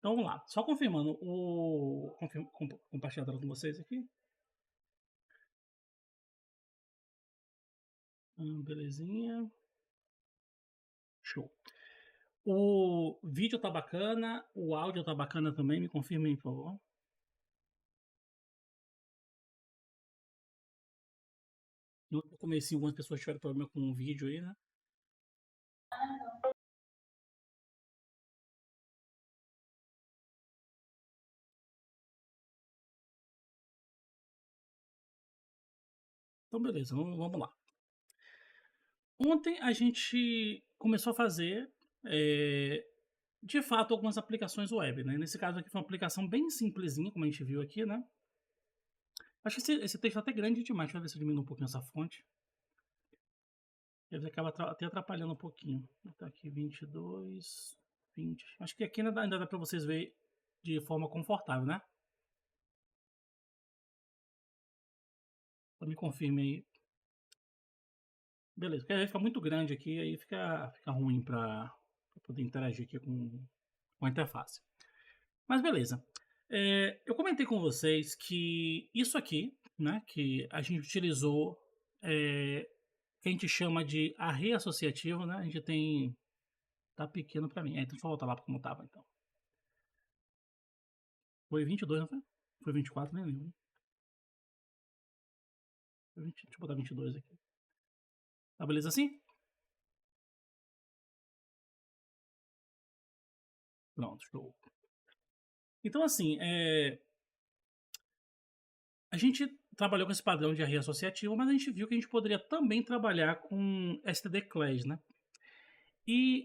Então vamos lá, só confirmando o compartilhar a tela com vocês aqui. Belezinha. Show. O vídeo tá bacana, o áudio tá bacana também, me confirmem, por favor. No comecinho algumas pessoas tiveram problema com o vídeo aí, né? Então beleza, vamos lá. Ontem a gente começou a fazer, de fato, algumas aplicações web, né? Nesse caso aqui foi uma aplicação bem simplesinha, como a gente viu aqui, né? Acho que esse texto é até grande demais, deixa eu ver se eu diminuo um pouquinho essa fonte. Ele acaba até atrapalhando um pouquinho. Tá aqui 22, 20. Acho que aqui ainda dá para vocês ver de forma confortável, né? Então me confirme aí. Beleza, porque aí fica muito grande aqui, aí fica ruim para poder interagir aqui com a interface. Mas beleza. Eu comentei com vocês que isso aqui, né, que a gente utilizou, que a gente chama de array associativo, né? A gente tem. Tá pequeno para mim. Então deixa eu voltar lá para como tava então. Foi 22, não foi? Foi 24, nem lembro. Deixa eu botar 22 aqui. Tá beleza assim? Pronto, show. Então assim, a gente trabalhou com esse padrão de array associativo, mas a gente viu que a gente poderia também trabalhar com std class, né?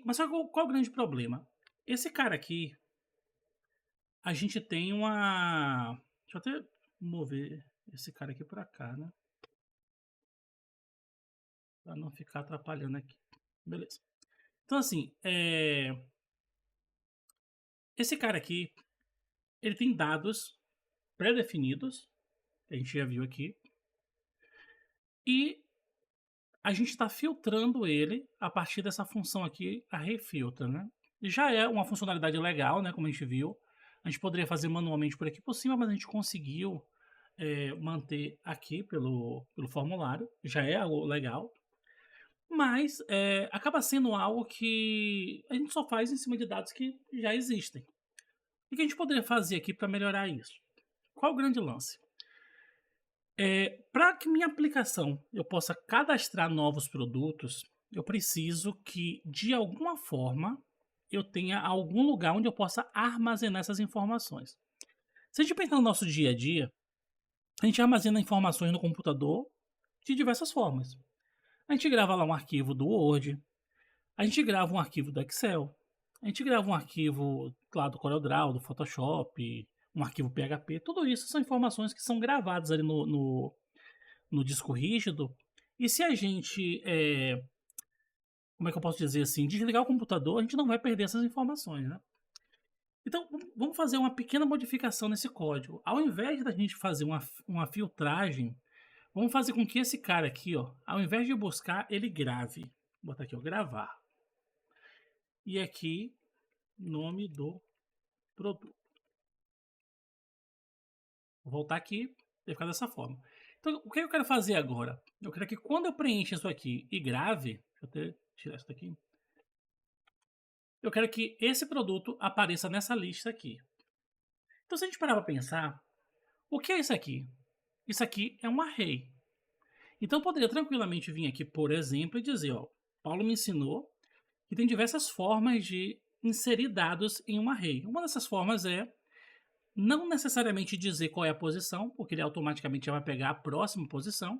Mas só que qual o grande problema? Esse cara aqui, a gente tem uma... Deixa eu até mover esse cara aqui pra cá, né? Pra não ficar atrapalhando aqui. Beleza. Então assim, esse cara aqui, ele tem dados pré-definidos, que a gente já viu aqui, e a gente está filtrando ele a partir dessa função aqui, a refiltra, né? Já é uma funcionalidade legal, né? Como a gente viu. A gente poderia fazer manualmente por aqui por cima, mas a gente conseguiu manter aqui pelo formulário. Já é algo legal. Mas acaba sendo algo que a gente só faz em cima de dados que já existem. O que a gente poderia fazer aqui para melhorar isso? Qual o grande lance? Para que minha aplicação eu possa cadastrar novos produtos, eu preciso que, de alguma forma, eu tenha algum lugar onde eu possa armazenar essas informações. Se a gente pensar no nosso dia a dia, a gente armazena informações no computador de diversas formas. A gente grava lá um arquivo do Word, a gente grava um arquivo do Excel, a gente grava um arquivo lá do CorelDRAW, do Photoshop, um arquivo PHP. Tudo isso são informações que são gravadas ali no disco rígido. E se a gente, como é que eu posso dizer assim, desligar o computador, a gente não vai perder essas informações, né? Então, vamos fazer uma pequena modificação nesse código. Ao invés da gente fazer uma filtragem, vamos fazer com que esse cara aqui, ó, ao invés de buscar, ele grave. Vou botar aqui, ó, gravar. E aqui, nome do produto. Vou voltar aqui e ficar dessa forma. Então, o que eu quero fazer agora? Eu quero que quando eu preencha isso aqui e grave, deixa eu até tirar isso daqui. Eu quero que esse produto apareça nessa lista aqui. Então, se a gente parar para pensar, o que é isso aqui? Isso aqui é um array. Então, eu poderia tranquilamente vir aqui, por exemplo, e dizer, ó, Paulo me ensinou que tem diversas formas de inserir dados em um array. Uma dessas formas é não necessariamente dizer qual é a posição, porque ele automaticamente já vai pegar a próxima posição,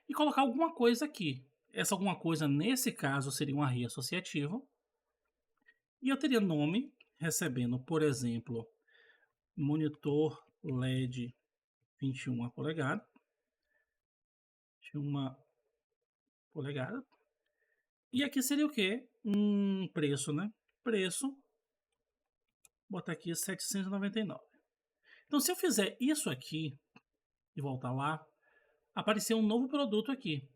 e colocar alguma coisa aqui. Essa alguma coisa, nesse caso, seria um array associativo. E eu teria nome, recebendo, por exemplo, monitor LED 21 polegada. 21 polegada. E aqui seria o quê? Um preço, né? Preço. Vou botar aqui 799. Então, se eu fizer isso aqui e voltar lá, apareceu um novo produto aqui.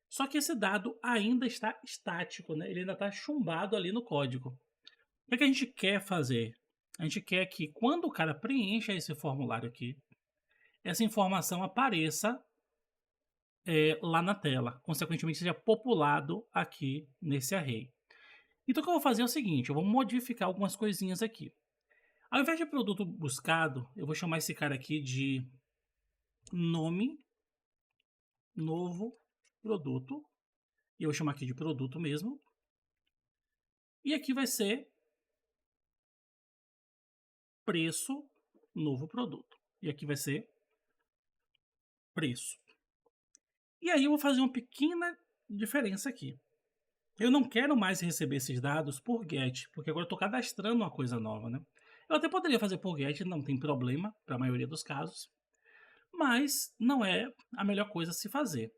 Só que esse dado ainda está estático, né? Ele ainda está chumbado ali no código. O que a gente quer fazer? A gente quer que quando o cara preencha esse formulário aqui, essa informação apareça lá na tela, consequentemente seja populado aqui nesse array. Então o que eu vou fazer é o seguinte, eu vou modificar algumas coisinhas aqui. Ao invés de produto buscado, eu vou chamar esse cara aqui de nome novo produto. E eu vou chamar aqui de produto mesmo. E aqui vai ser preço novo produto. E aqui vai ser preço. E aí eu vou fazer uma pequena diferença aqui. Eu não quero mais receber esses dados por GET, porque agora eu estou cadastrando uma coisa nova, né? Eu até poderia fazer por GET, não tem problema, para a maioria dos casos. Mas não é a melhor coisa a se fazer.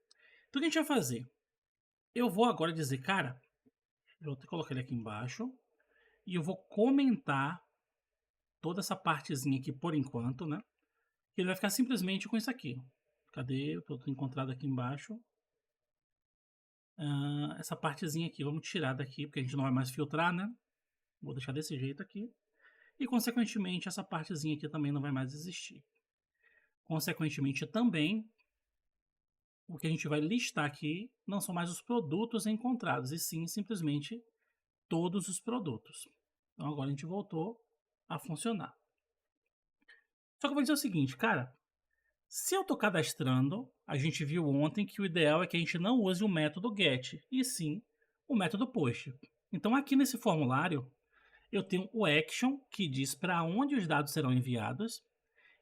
Então o que a gente vai fazer? Eu vou agora dizer, cara, eu vou colocar ele aqui embaixo, e eu vou comentar toda essa partezinha aqui por enquanto, né? Ele vai ficar simplesmente com isso aqui. Cadê? Eu tô encontrado aqui embaixo. Essa partezinha aqui, vamos tirar daqui, porque a gente não vai mais filtrar, né? Vou deixar desse jeito aqui. E, consequentemente, essa partezinha aqui também não vai mais existir. Consequentemente, também, o que a gente vai listar aqui não são mais os produtos encontrados, e sim, simplesmente, todos os produtos. Então, agora a gente voltou a funcionar. Só que eu vou dizer o seguinte, cara, se eu estou cadastrando, a gente viu ontem que o ideal é que a gente não use o método GET, e sim o método POST. Então aqui nesse formulário, eu tenho o action, que diz para onde os dados serão enviados,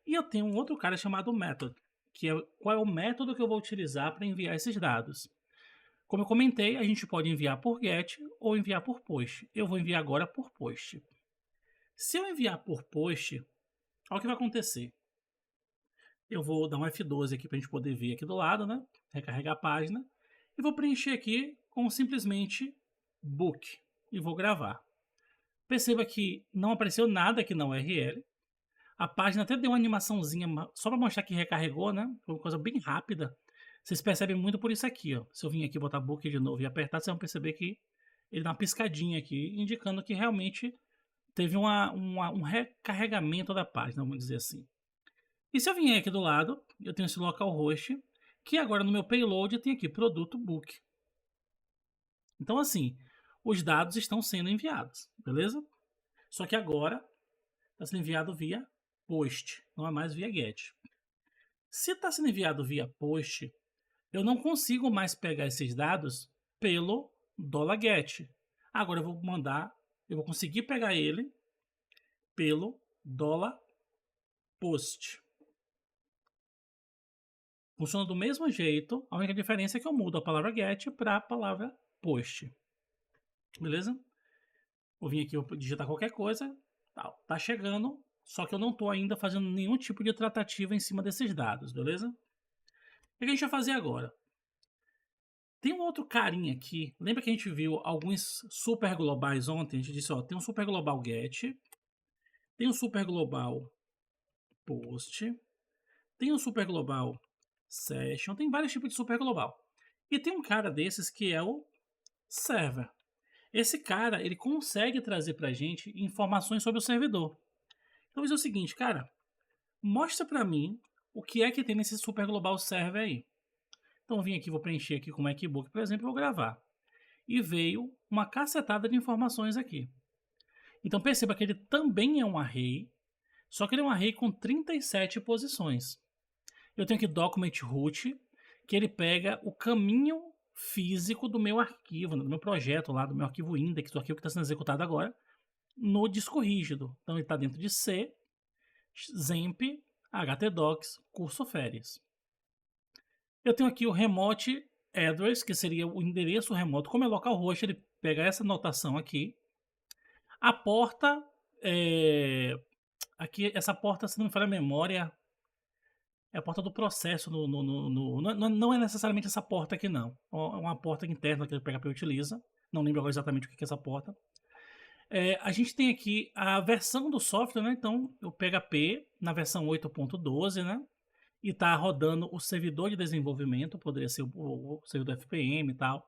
e eu tenho um outro cara chamado method, que é qual é o método que eu vou utilizar para enviar esses dados. Como eu comentei, a gente pode enviar por GET ou enviar por POST. Eu vou enviar agora por POST. Se eu enviar por POST, olha o que vai acontecer. Eu vou dar um F12 aqui para a gente poder ver aqui do lado, né? Recarregar a página. E vou preencher aqui com simplesmente book. E vou gravar. Perceba que não apareceu nada aqui na URL. A página até deu uma animaçãozinha só para mostrar que recarregou, né? Foi uma coisa bem rápida. Vocês percebem muito por isso aqui, ó. Se eu vim aqui botar book de novo e apertar, vocês vão perceber que ele dá uma piscadinha aqui, indicando que realmente teve um recarregamento da página, vamos dizer assim. E se eu vier aqui do lado, eu tenho esse localhost, que agora no meu payload tem aqui produto book. Então assim, os dados estão sendo enviados, beleza? Só que agora está sendo enviado via post, não é mais via get. Se está sendo enviado via post, eu não consigo mais pegar esses dados pelo $get. Agora eu vou conseguir pegar ele pelo $post. Funciona do mesmo jeito, a única diferença é que eu mudo a palavra get para a palavra post. Beleza? Vou vir aqui, vou digitar qualquer coisa. Tá chegando, só que eu não estou ainda fazendo nenhum tipo de tratativa em cima desses dados, beleza? O que a gente vai fazer agora? Tem um outro carinha aqui. Lembra que a gente viu alguns super globais ontem? A gente disse, ó, tem um super global get, tem um super global post, tem um super global session, tem vários tipos de super global. E tem um cara desses que é o server. Esse cara, ele consegue trazer pra gente informações sobre o servidor. Então, vou dizer o seguinte, cara, mostra pra mim o que é que tem nesse super global server aí. Então, eu vim aqui, vou preencher aqui com o MacBook, por exemplo, e vou gravar. E veio uma cacetada de informações aqui. Então, perceba que ele também é um array, só que ele é um array com 37 posições. Eu tenho aqui document root, que ele pega o caminho físico do meu arquivo, do meu projeto lá, do meu arquivo index, do arquivo que está sendo executado agora, no disco rígido. Então ele está dentro de C, XAMPP, htdocs, curso férias. Eu tenho aqui o remote address, que seria o endereço remoto, como é localhost, ele pega essa notação aqui. A porta, aqui essa porta, se não me falha a memória, é a porta do processo, não é necessariamente essa porta aqui não, é uma porta interna que o PHP utiliza, não lembro agora exatamente o que é essa porta. A gente tem aqui a versão do software, né? Então o PHP na versão 8.12, né? E está rodando o servidor de desenvolvimento, poderia ser o servidor FPM e tal.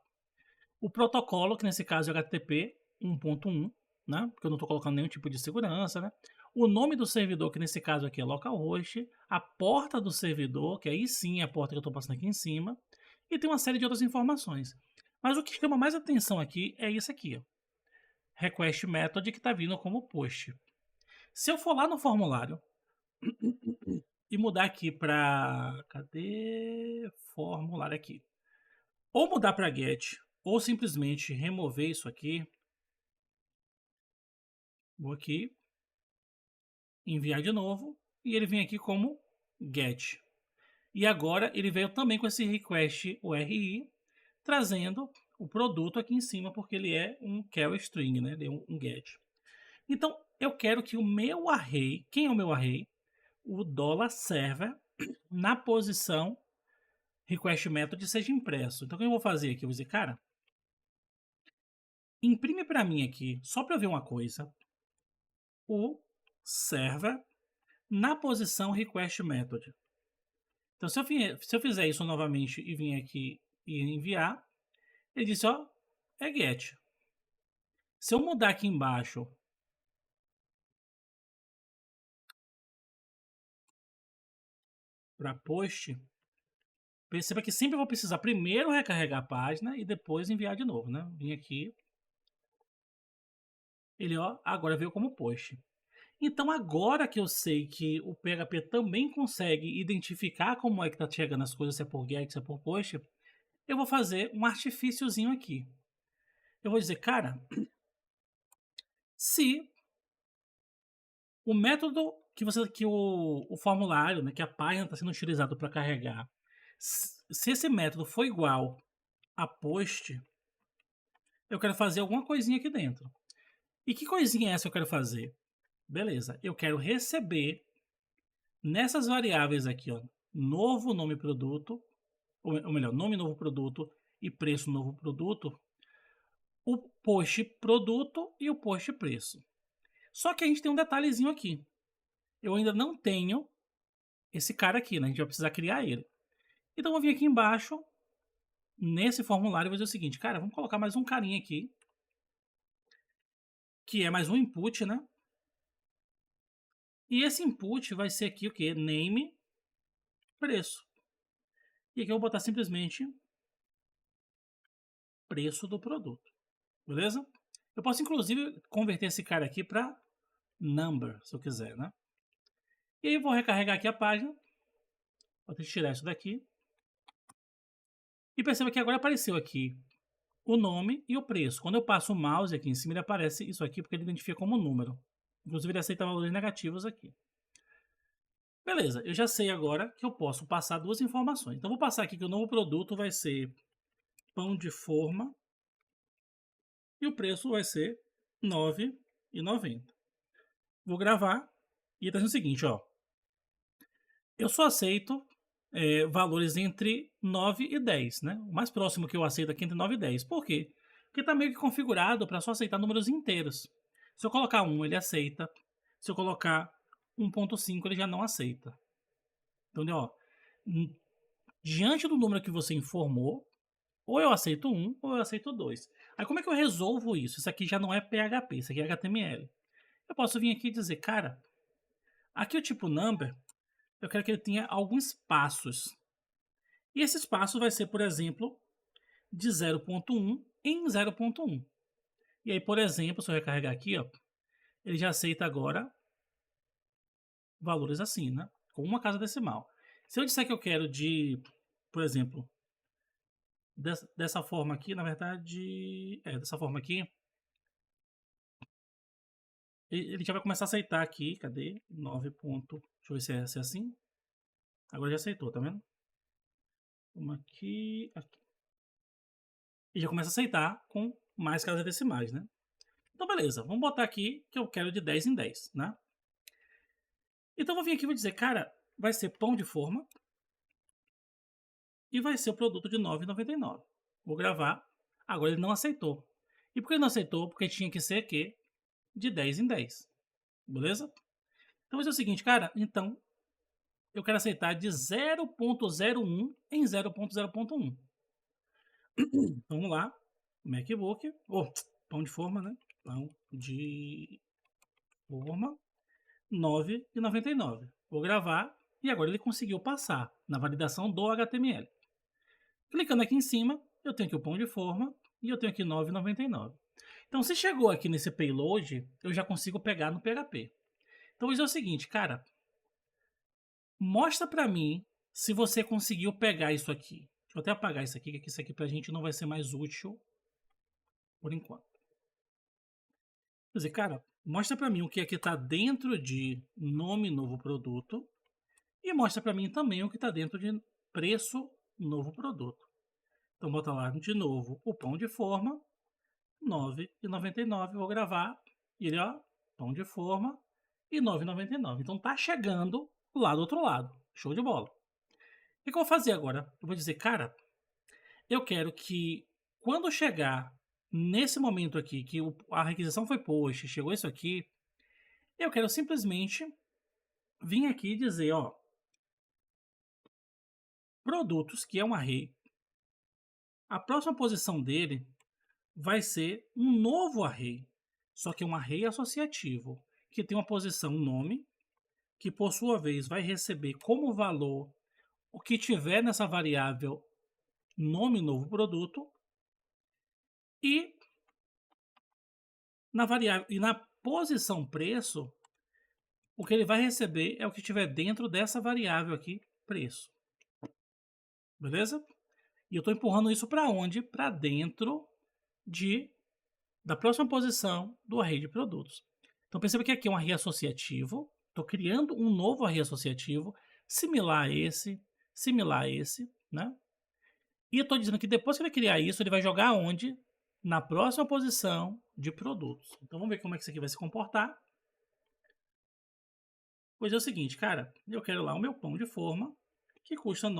O protocolo, que nesse caso é o HTTP 1.1, né? Porque eu não estou colocando nenhum tipo de segurança, né? O nome do servidor, que nesse caso aqui é localhost, a porta do servidor, que aí sim é a porta que eu estou passando aqui em cima, e tem uma série de outras informações. Mas o que chama mais atenção aqui é isso aqui, ó. Request method que está vindo como post. Se eu for lá no formulário e mudar aqui para... Cadê? Formulário aqui. Ou mudar para get, ou simplesmente remover isso aqui. Vou aqui, enviar de novo, e ele vem aqui como get. E agora ele veio também com esse request URI, trazendo o produto aqui em cima, porque ele é um carry string, né? Ele é um get. Então, eu quero que o meu array, quem é o meu array? O $server, na posição request method, seja impresso. Então, o que eu vou fazer aqui? Eu vou dizer, cara, imprime para mim aqui, só para eu ver uma coisa, o server na posição request method. Então, se eu fizer isso novamente e vir aqui e enviar, ele disse, ó, é get. Se eu mudar aqui embaixo para post, perceba que sempre eu vou precisar primeiro recarregar a página e depois enviar de novo, né? Vim aqui, ele, ó, agora veio como post. Então, agora que eu sei que o PHP também consegue identificar como é que está chegando as coisas, se é por get, se é por post, eu vou fazer um artifíciozinho aqui. Eu vou dizer, cara, se o método que o formulário, né, que a página está sendo utilizado para carregar, se esse método for igual a post, eu quero fazer alguma coisinha aqui dentro. E que coisinha é essa que eu quero fazer? Beleza, eu quero receber nessas variáveis aqui, ó, novo nome produto, ou melhor, nome novo produto e preço novo produto, o post produto e o post preço. Só que a gente tem um detalhezinho aqui. Eu ainda não tenho esse cara aqui, né? A gente vai precisar criar ele. Então eu vou vir aqui embaixo, nesse formulário, e vou dizer o seguinte, cara, vamos colocar mais um carinha aqui, que é mais um input, né? E esse input vai ser aqui o que? Name, preço. E aqui eu vou botar simplesmente preço do produto. Beleza? Eu posso inclusive converter esse cara aqui para number, se eu quiser, né? E aí eu vou recarregar aqui a página. Vou ter que tirar isso daqui. E perceba que agora apareceu aqui o nome e o preço. Quando eu passo o mouse aqui em cima, ele aparece isso aqui porque ele identifica como número. Inclusive ele aceita valores negativos aqui. Beleza, eu já sei agora que eu posso passar duas informações. Então vou passar aqui que o novo produto vai ser pão de forma e o preço vai ser R$ 9,90. Vou gravar e está dizendo o seguinte, ó. Eu só aceito valores entre 9 e 10, né? O mais próximo que eu aceito aqui é entre 9 e 10. Por quê? Porque está meio que configurado para só aceitar números inteiros. Se eu colocar 1, ele aceita. Se eu colocar 1.5, ele já não aceita. Entendeu? Ó, diante do número que você informou, ou eu aceito 1 ou eu aceito 2. Aí como é que eu resolvo isso? Isso aqui já não é PHP, isso aqui é HTML. Eu posso vir aqui e dizer, cara, aqui o tipo number, eu quero que ele tenha alguns passos. E esse espaço vai ser, por exemplo, de 0.1 em 0.1. E aí, por exemplo, se eu recarregar aqui, ó, ele já aceita agora valores assim, né? Com uma casa decimal. Se eu disser que eu quero de, por exemplo, dessa forma aqui, na verdade, dessa forma aqui, ele já vai começar a aceitar aqui, cadê? 9. Deixa eu ver se é assim. Agora já aceitou, tá vendo? Uma aqui, aqui. E já começa a aceitar com mais casas decimais, né? Então, beleza. Vamos botar aqui que eu quero de 10 em 10, né? Então, eu vou vir aqui e vou dizer, cara, vai ser pão de forma e vai ser o produto de R$ 9,99. Vou gravar. Agora ele não aceitou. E por que ele não aceitou? Porque tinha que ser aqui de 10 em 10. Beleza? Então, vai ser o seguinte, cara. Então, eu quero aceitar de 0.01 em 0.0.1. Vamos lá. MacBook. Pão de forma, né? Pão de forma 9,99. Vou gravar e agora ele conseguiu passar na validação do HTML. Clicando aqui em cima, eu tenho aqui o pão de forma e eu tenho aqui 9,99. Então, se chegou aqui nesse payload, eu já consigo pegar no PHP. Então, vou dizer o seguinte, cara, mostra para mim se você conseguiu pegar isso aqui. Deixa eu até apagar isso aqui, que isso aqui pra gente não vai ser mais útil por enquanto. Quer dizer, cara, mostra para mim o que aqui está dentro de nome novo produto e mostra para mim também o que está dentro de preço novo produto. Então, bota lá de novo o pão de forma, R$ 9,99. Vou gravar e ele, ó, pão de forma e R$ 9,99. Então, tá chegando lá do outro lado. Show de bola. O que eu vou fazer agora? Eu vou dizer, cara, eu quero que quando chegar nesse momento aqui, que a requisição foi posta, chegou isso aqui, eu quero simplesmente vir aqui e dizer, ó, produtos, que é um array, a próxima posição dele vai ser um novo array, só que é um array associativo, que tem uma posição nome, que por sua vez vai receber como valor o que tiver nessa variável nome novo produto, e na variável e na posição preço, o que ele vai receber é o que tiver dentro dessa variável aqui, preço. Beleza? E eu estou empurrando isso para onde? Para dentro da próxima posição do array de produtos. Então perceba que aqui é um array associativo. Estou criando um novo array associativo, similar a esse, né? E eu estou dizendo que depois que ele criar isso, ele vai jogar onde? Na próxima posição de produtos. Então vamos ver como é que isso aqui vai se comportar. Pois é o seguinte, cara, eu quero lá o meu pão de forma, que custa R$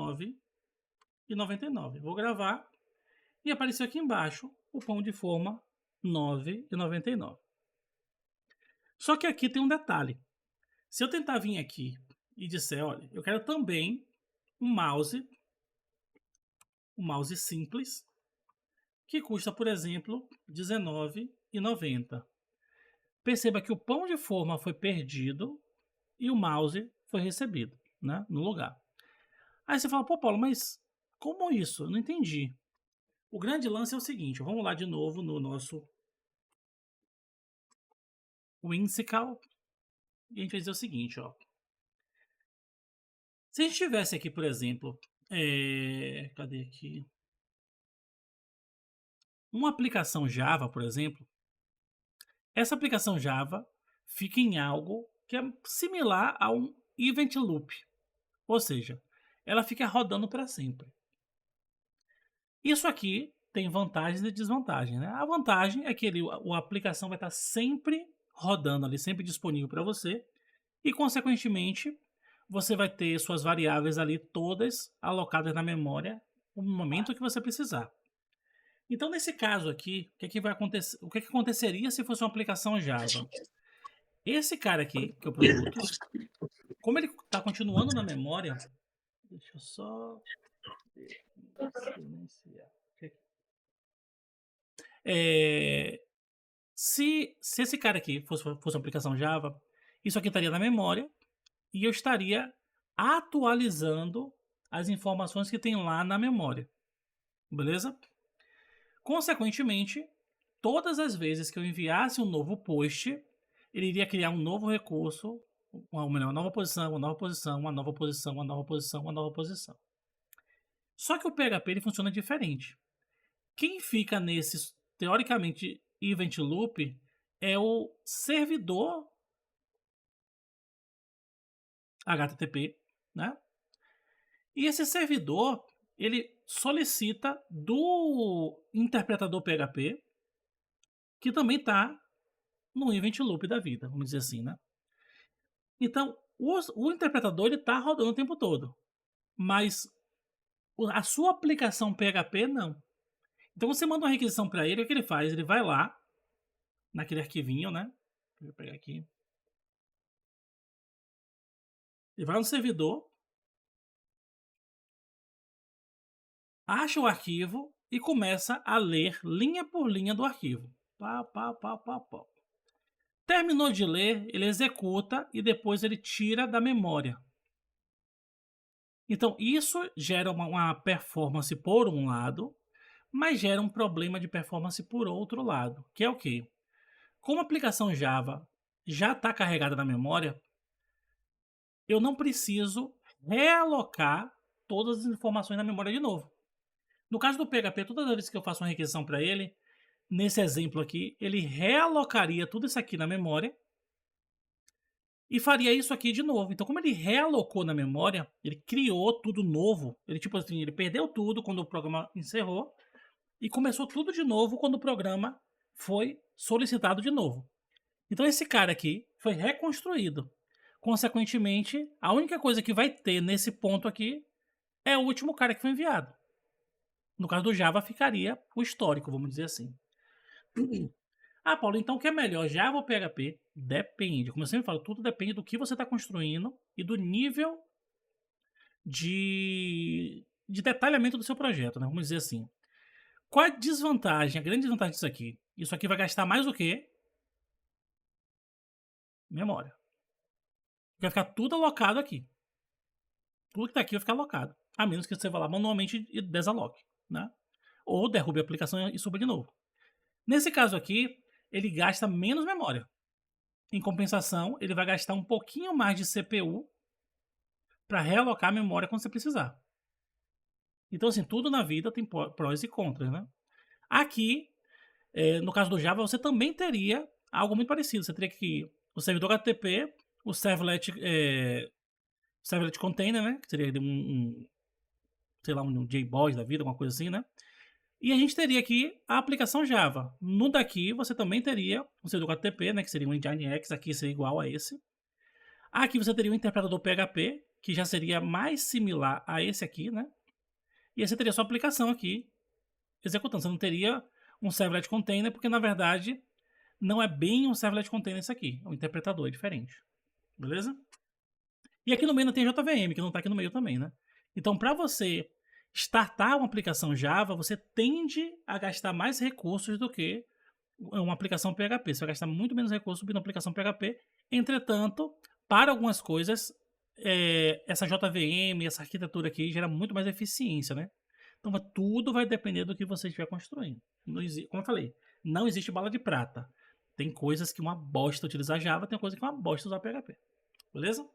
9,99. Vou gravar e apareceu aqui embaixo o pão de forma R$ 9,99. Só que aqui tem um detalhe. Se eu tentar vir aqui e disser, olha, eu quero também um mouse simples, que custa, por exemplo, R$ 19,90. Perceba que o pão de forma foi perdido e o mouse foi recebido, né, no lugar. Aí você fala, pô, Paulo, mas como isso? Eu não entendi. O grande lance é o seguinte, vamos lá de novo no nosso Whimsical e a gente vai dizer o seguinte, ó. Se a gente tivesse aqui, por exemplo, cadê aqui? Uma aplicação Java, por exemplo, essa aplicação Java fica em algo que é similar a um event loop, ou seja, ela fica rodando para sempre. Isso aqui tem vantagens e desvantagens, né? A vantagem é que a aplicação vai estar sempre rodando ali, sempre disponível para você e, consequentemente, você vai ter suas variáveis ali todas alocadas na memória no momento que você precisar. Então, nesse caso aqui, o que vai acontecer? O que aconteceria se fosse uma aplicação Java? Esse cara aqui, que é o produto, como ele está continuando na memória, deixa eu só silenciar. Se esse cara aqui fosse uma aplicação Java, isso aqui estaria na memória e eu estaria atualizando as informações que tem lá na memória. Beleza? Consequentemente, todas as vezes que eu enviasse um novo post, ele iria criar um novo recurso, ou melhor, uma nova posição, uma nova posição, uma nova posição, uma nova posição, uma nova posição. Só que o PHP ele funciona diferente. Quem fica nesse, teoricamente, event loop é o servidor HTTP, né? E esse servidor, ele solicita do interpretador PHP, que também está no event loop da vida, vamos dizer assim, né? Então, o interpretador ele está rodando o tempo todo, mas a sua aplicação PHP não. Então você manda uma requisição para ele, o que ele faz? Ele vai lá, naquele arquivinho, né? Deixa eu pegar aqui. Ele vai no servidor, acha o arquivo e começa a ler linha por linha do arquivo. Pá, pá, pá, pá, pá. Terminou de ler, ele executa e depois ele tira da memória. Então, isso gera uma performance por um lado, mas gera um problema de performance por outro lado, que é o quê? Como a aplicação Java já está carregada na memória, eu não preciso realocar todas as informações na memória de novo. No caso do PHP, todas as vezes que eu faço uma requisição para ele, nesse exemplo aqui, ele realocaria tudo isso aqui na memória e faria isso aqui de novo. Então, como ele realocou na memória, ele criou tudo novo. Ele, tipo assim, ele perdeu tudo quando o programa encerrou e começou tudo de novo quando o programa foi solicitado de novo. Então, esse cara aqui foi reconstruído. Consequentemente, a única coisa que vai ter nesse ponto aqui é o último cara que foi enviado. No caso do Java, ficaria o histórico, vamos dizer assim. Ah, Paulo, então o que é melhor, Java ou PHP? Depende. Como eu sempre falo, tudo depende do que você está construindo e do nível de detalhamento do seu projeto, né? Vamos dizer assim. Qual é a desvantagem, a grande desvantagem disso aqui? Isso aqui vai gastar mais o quê? Memória. Vai ficar tudo alocado aqui. Tudo que está aqui vai ficar alocado. A menos que você vá lá manualmente e desaloque, né? Ou derrube a aplicação e suba de novo. Nesse caso aqui, ele gasta menos memória. Em compensação, ele vai gastar um pouquinho mais de CPU para realocar a memória quando você precisar. Então, assim, tudo na vida tem prós e contras, né? Aqui, no caso do Java, você também teria algo muito parecido. Você teria que o servidor HTTP, o servlet container, né? Que seria sei lá, um JBoss da vida, alguma coisa assim, né? E a gente teria aqui a aplicação Java. No daqui, você também teria o servidor HTTP, né? Que seria um Nginx, aqui seria igual a esse. Aqui você teria um interpretador PHP, que já seria mais similar a esse aqui, né? E aí você teria sua aplicação aqui executando. Você não teria um servlet container, porque na verdade não é bem um servlet container isso aqui. É um interpretador, é diferente. Beleza? E aqui no meio não tem JVM, que não está aqui no meio também, né? Então, para você startar uma aplicação Java, você tende a gastar mais recursos do que uma aplicação PHP. Você vai gastar muito menos recursos do que uma aplicação PHP. Entretanto, para algumas coisas, essa JVM, essa arquitetura aqui gera muito mais eficiência, né? Então, tudo vai depender do que você estiver construindo. Como eu falei, não existe bala de prata. Tem coisas que uma bosta utilizar Java, tem coisas que uma bosta usar PHP. Beleza?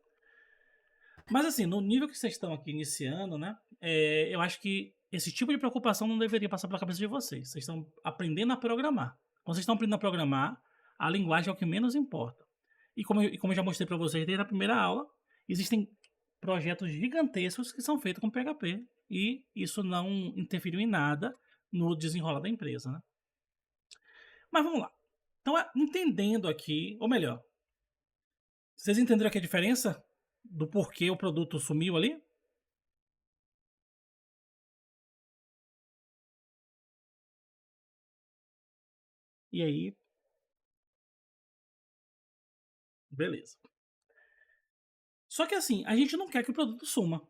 Mas assim, no nível que vocês estão aqui iniciando, né? Eu acho que esse tipo de preocupação não deveria passar pela cabeça de vocês. Vocês estão aprendendo a programar. Quando vocês estão aprendendo a programar, a linguagem é o que menos importa. E como eu já mostrei para vocês desde a primeira aula, existem projetos gigantescos que são feitos com PHP e isso não interferiu em nada no desenrolar da empresa, né? Mas vamos lá. Então, entendendo aqui, ou melhor, vocês entenderam aqui a diferença do porquê o produto sumiu ali? E aí, beleza. Só que assim, a gente não quer que o produto suma.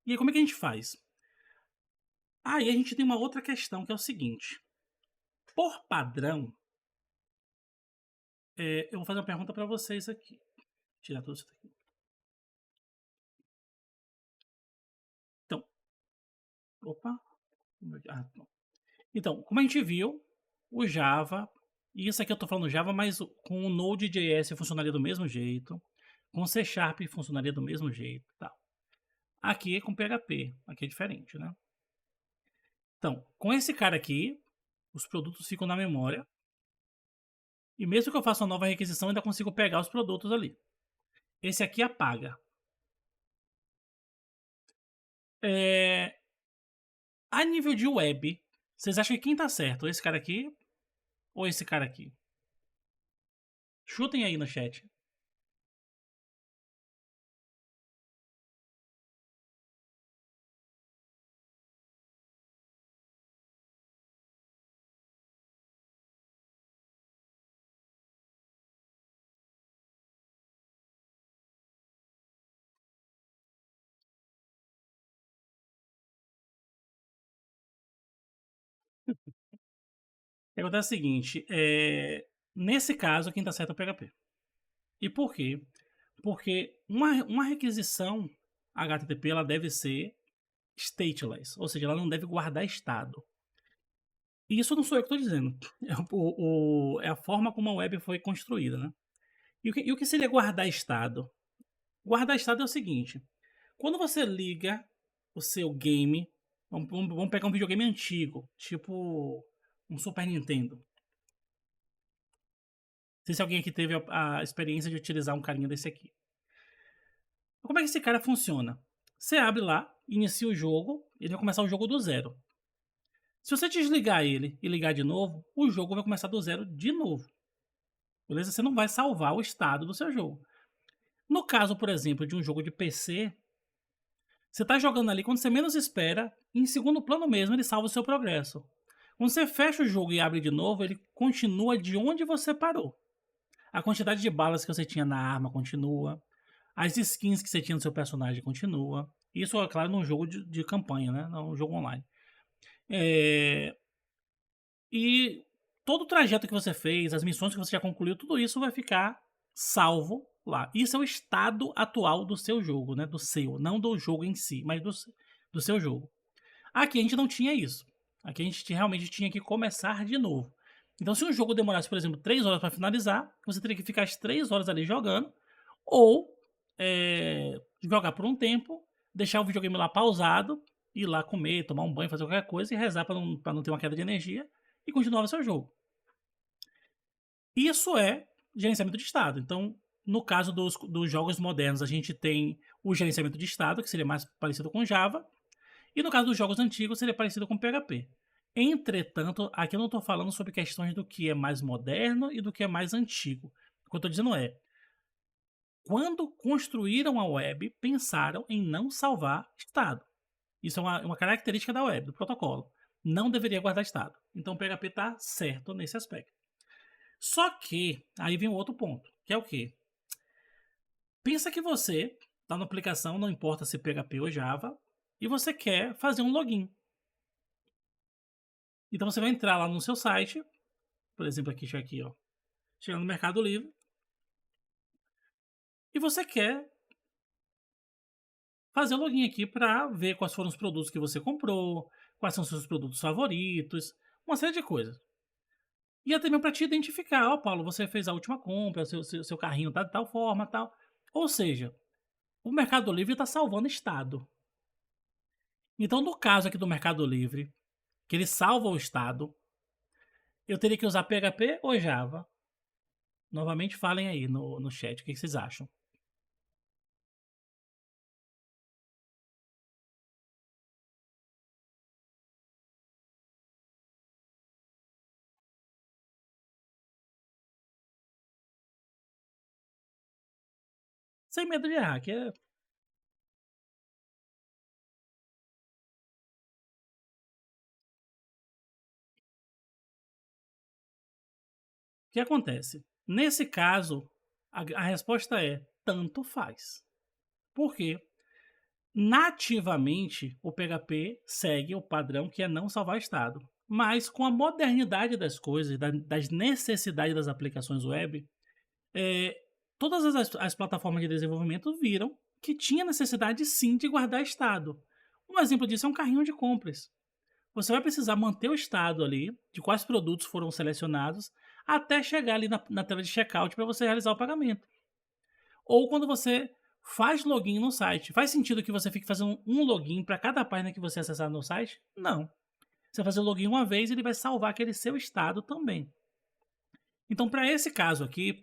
E aí, como é que a gente faz? Aí a gente tem uma outra questão que é o seguinte: por padrão, eu vou fazer uma pergunta para vocês aqui. Tirar tudo isso aqui. Então, opa. Não. Então, como a gente viu, o Java, e isso aqui eu estou falando Java, mas com o Node.js funcionaria do mesmo jeito, com C Sharp funcionaria do mesmo jeito, tá? Aqui é com PHP, aqui é diferente, né? Então, com esse cara aqui, os produtos ficam na memória. E mesmo que eu faça uma nova requisição, eu ainda consigo pegar os produtos ali. Esse aqui apaga. É... A nível de web, vocês acham que quem tá certo? Esse cara aqui ou esse cara aqui? Chutem aí no chat. que acontece é o seguinte, nesse caso quem está certo é o PHP. E por quê? Porque uma requisição HTTP ela deve ser stateless, ou seja, ela não deve guardar estado. E isso não sou eu que estou dizendo, é a forma como a web foi construída, né? E o que seria guardar estado? Guardar estado é o seguinte, quando você liga o seu game, vamos pegar um videogame antigo, tipo um Super Nintendo. Não sei se alguém aqui teve a experiência de utilizar um carinha desse aqui. Como é que esse cara funciona? Você abre lá, inicia o jogo, ele vai começar o jogo do zero. Se você desligar ele e ligar de novo, o jogo vai começar do zero de novo. Beleza? Você não vai salvar o estado do seu jogo. No caso, por exemplo, de um jogo de PC, você está jogando ali, quando você menos espera, em segundo plano mesmo, ele salva o seu progresso. Quando você fecha o jogo e abre de novo, ele continua de onde você parou. A quantidade de balas que você tinha na arma continua. As skins que você tinha no seu personagem continua. Isso, é claro, num jogo de campanha, né? Não um jogo online. E todo o trajeto que você fez, as missões que você já concluiu, tudo isso vai ficar salvo lá. Isso é o estado atual do seu jogo, né? Do seu, não do jogo em si, mas do seu jogo. Aqui a gente não tinha isso. Aqui a gente realmente tinha que começar de novo. Então, se um jogo demorasse, por exemplo, 3 horas para finalizar, você teria que ficar as 3 horas ali jogando, ou jogar por um tempo, deixar o videogame lá pausado, ir lá comer, tomar um banho, fazer qualquer coisa e rezar para não ter uma queda de energia e continuar o seu jogo. Isso é gerenciamento de estado. Então, no caso dos jogos modernos, a gente tem o gerenciamento de estado, que seria mais parecido com Java, e no caso dos jogos antigos, seria parecido com PHP. Entretanto, aqui eu não estou falando sobre questões do que é mais moderno e do que é mais antigo. O que eu estou dizendo é, quando construíram a web, pensaram em não salvar estado. Isso é uma característica da web, do protocolo. Não deveria guardar estado. Então o PHP está certo nesse aspecto. Só que, aí vem o outro ponto, que é o quê? Pensa que você está na aplicação, não importa se PHP ou Java, e você quer fazer um login. Então você vai entrar lá no seu site, por exemplo, aqui, ó, chegando no Mercado Livre, e você quer fazer o login aqui para ver quais foram os produtos que você comprou, quais são os seus produtos favoritos, uma série de coisas. E até mesmo para te identificar, ó, Paulo, você fez a última compra, seu carrinho tá de tal forma, tal. Ou seja, o Mercado Livre está salvando estado. Então, no caso aqui do Mercado Livre, que ele salva o estado, eu teria que usar PHP ou Java? Novamente falem aí no chat, o que vocês acham? Sem medo de errar, que é... O que acontece? Nesse caso, a resposta é tanto faz. Por quê? Nativamente, o PHP segue o padrão que é não salvar estado. Mas com a modernidade das coisas, das necessidades das aplicações web, todas as plataformas de desenvolvimento viram que tinha necessidade sim de guardar estado. Um exemplo disso é um carrinho de compras. Você vai precisar manter o estado ali de quais produtos foram selecionados até chegar ali na tela de checkout para você realizar o pagamento. Ou quando você faz login no site. Faz sentido que você fique fazendo um login para cada página que você acessar no site? Não. Você vai fazer o login uma vez e ele vai salvar aquele seu estado também. Então, para esse caso aqui,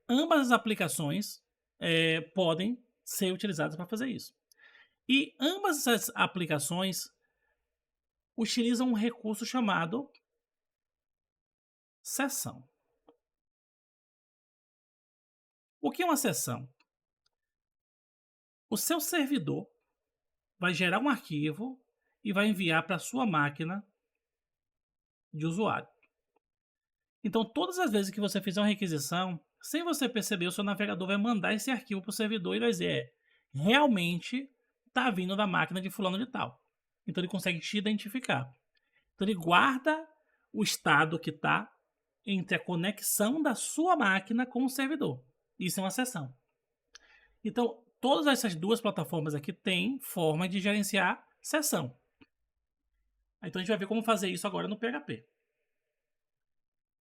ambas as aplicações podem ser utilizadas para fazer isso. E ambas as aplicações utilizam um recurso chamado sessão. O que é uma sessão? O seu servidor vai gerar um arquivo e vai enviar para a sua máquina de usuário. Então, todas as vezes que você fizer uma requisição, sem você perceber, o seu navegador vai mandar esse arquivo para o servidor e vai dizer, realmente está vindo da máquina de fulano de tal. Então, ele consegue te identificar. Então, ele guarda o estado que está entre a conexão da sua máquina com o servidor. Isso é uma sessão. Então, todas essas duas plataformas aqui têm forma de gerenciar sessão. Então, a gente vai ver como fazer isso agora no PHP.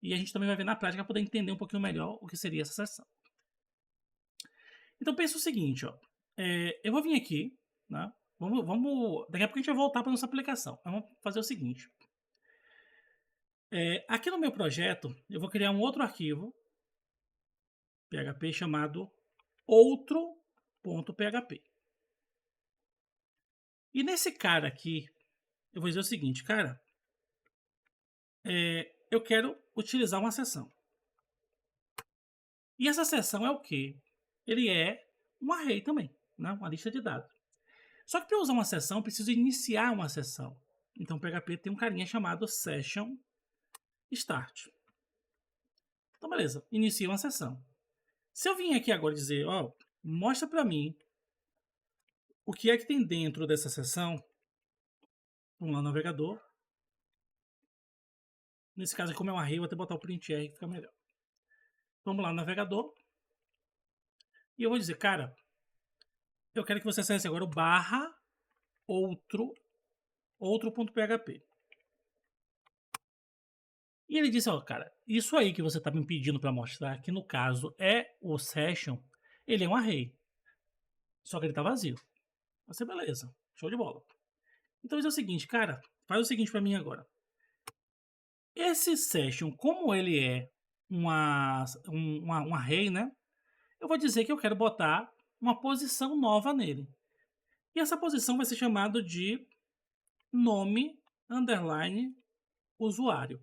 E a gente também vai ver na prática para poder entender um pouquinho melhor o que seria essa sessão. Então, pensa o seguinte, ó. Eu vou vir aqui, né? Daqui a pouco a gente vai voltar para nossa aplicação. Vamos fazer o seguinte. Aqui no meu projeto, eu vou criar um outro arquivo PHP chamado outro.php. E nesse cara aqui, eu vou dizer o seguinte, cara, eu quero utilizar uma sessão. E essa sessão é o quê? Ele é um array também, né? Uma lista de dados. Só que para usar uma sessão, eu preciso iniciar uma sessão. Então o PHP tem um carinha chamado session start. Então beleza, inicia uma sessão. Se eu vim aqui agora dizer, ó, mostra para mim o que é que tem dentro dessa sessão, vamos lá no navegador. Nesse caso aqui, como é um array, eu vou até botar o print R que fica melhor. Vamos lá no navegador. E eu vou dizer, cara, eu quero que você acesse agora o barra outro.php. E ele disse, ó, cara, isso aí que você está me pedindo para mostrar, que no caso é o session, ele é um array. Só que ele está vazio. Vai ser beleza, show de bola. Então é o seguinte, cara, faz o seguinte para mim agora. Esse session, como ele é um array, né? Eu vou dizer que eu quero botar uma posição nova nele. E essa posição vai ser chamada de nome underline usuário.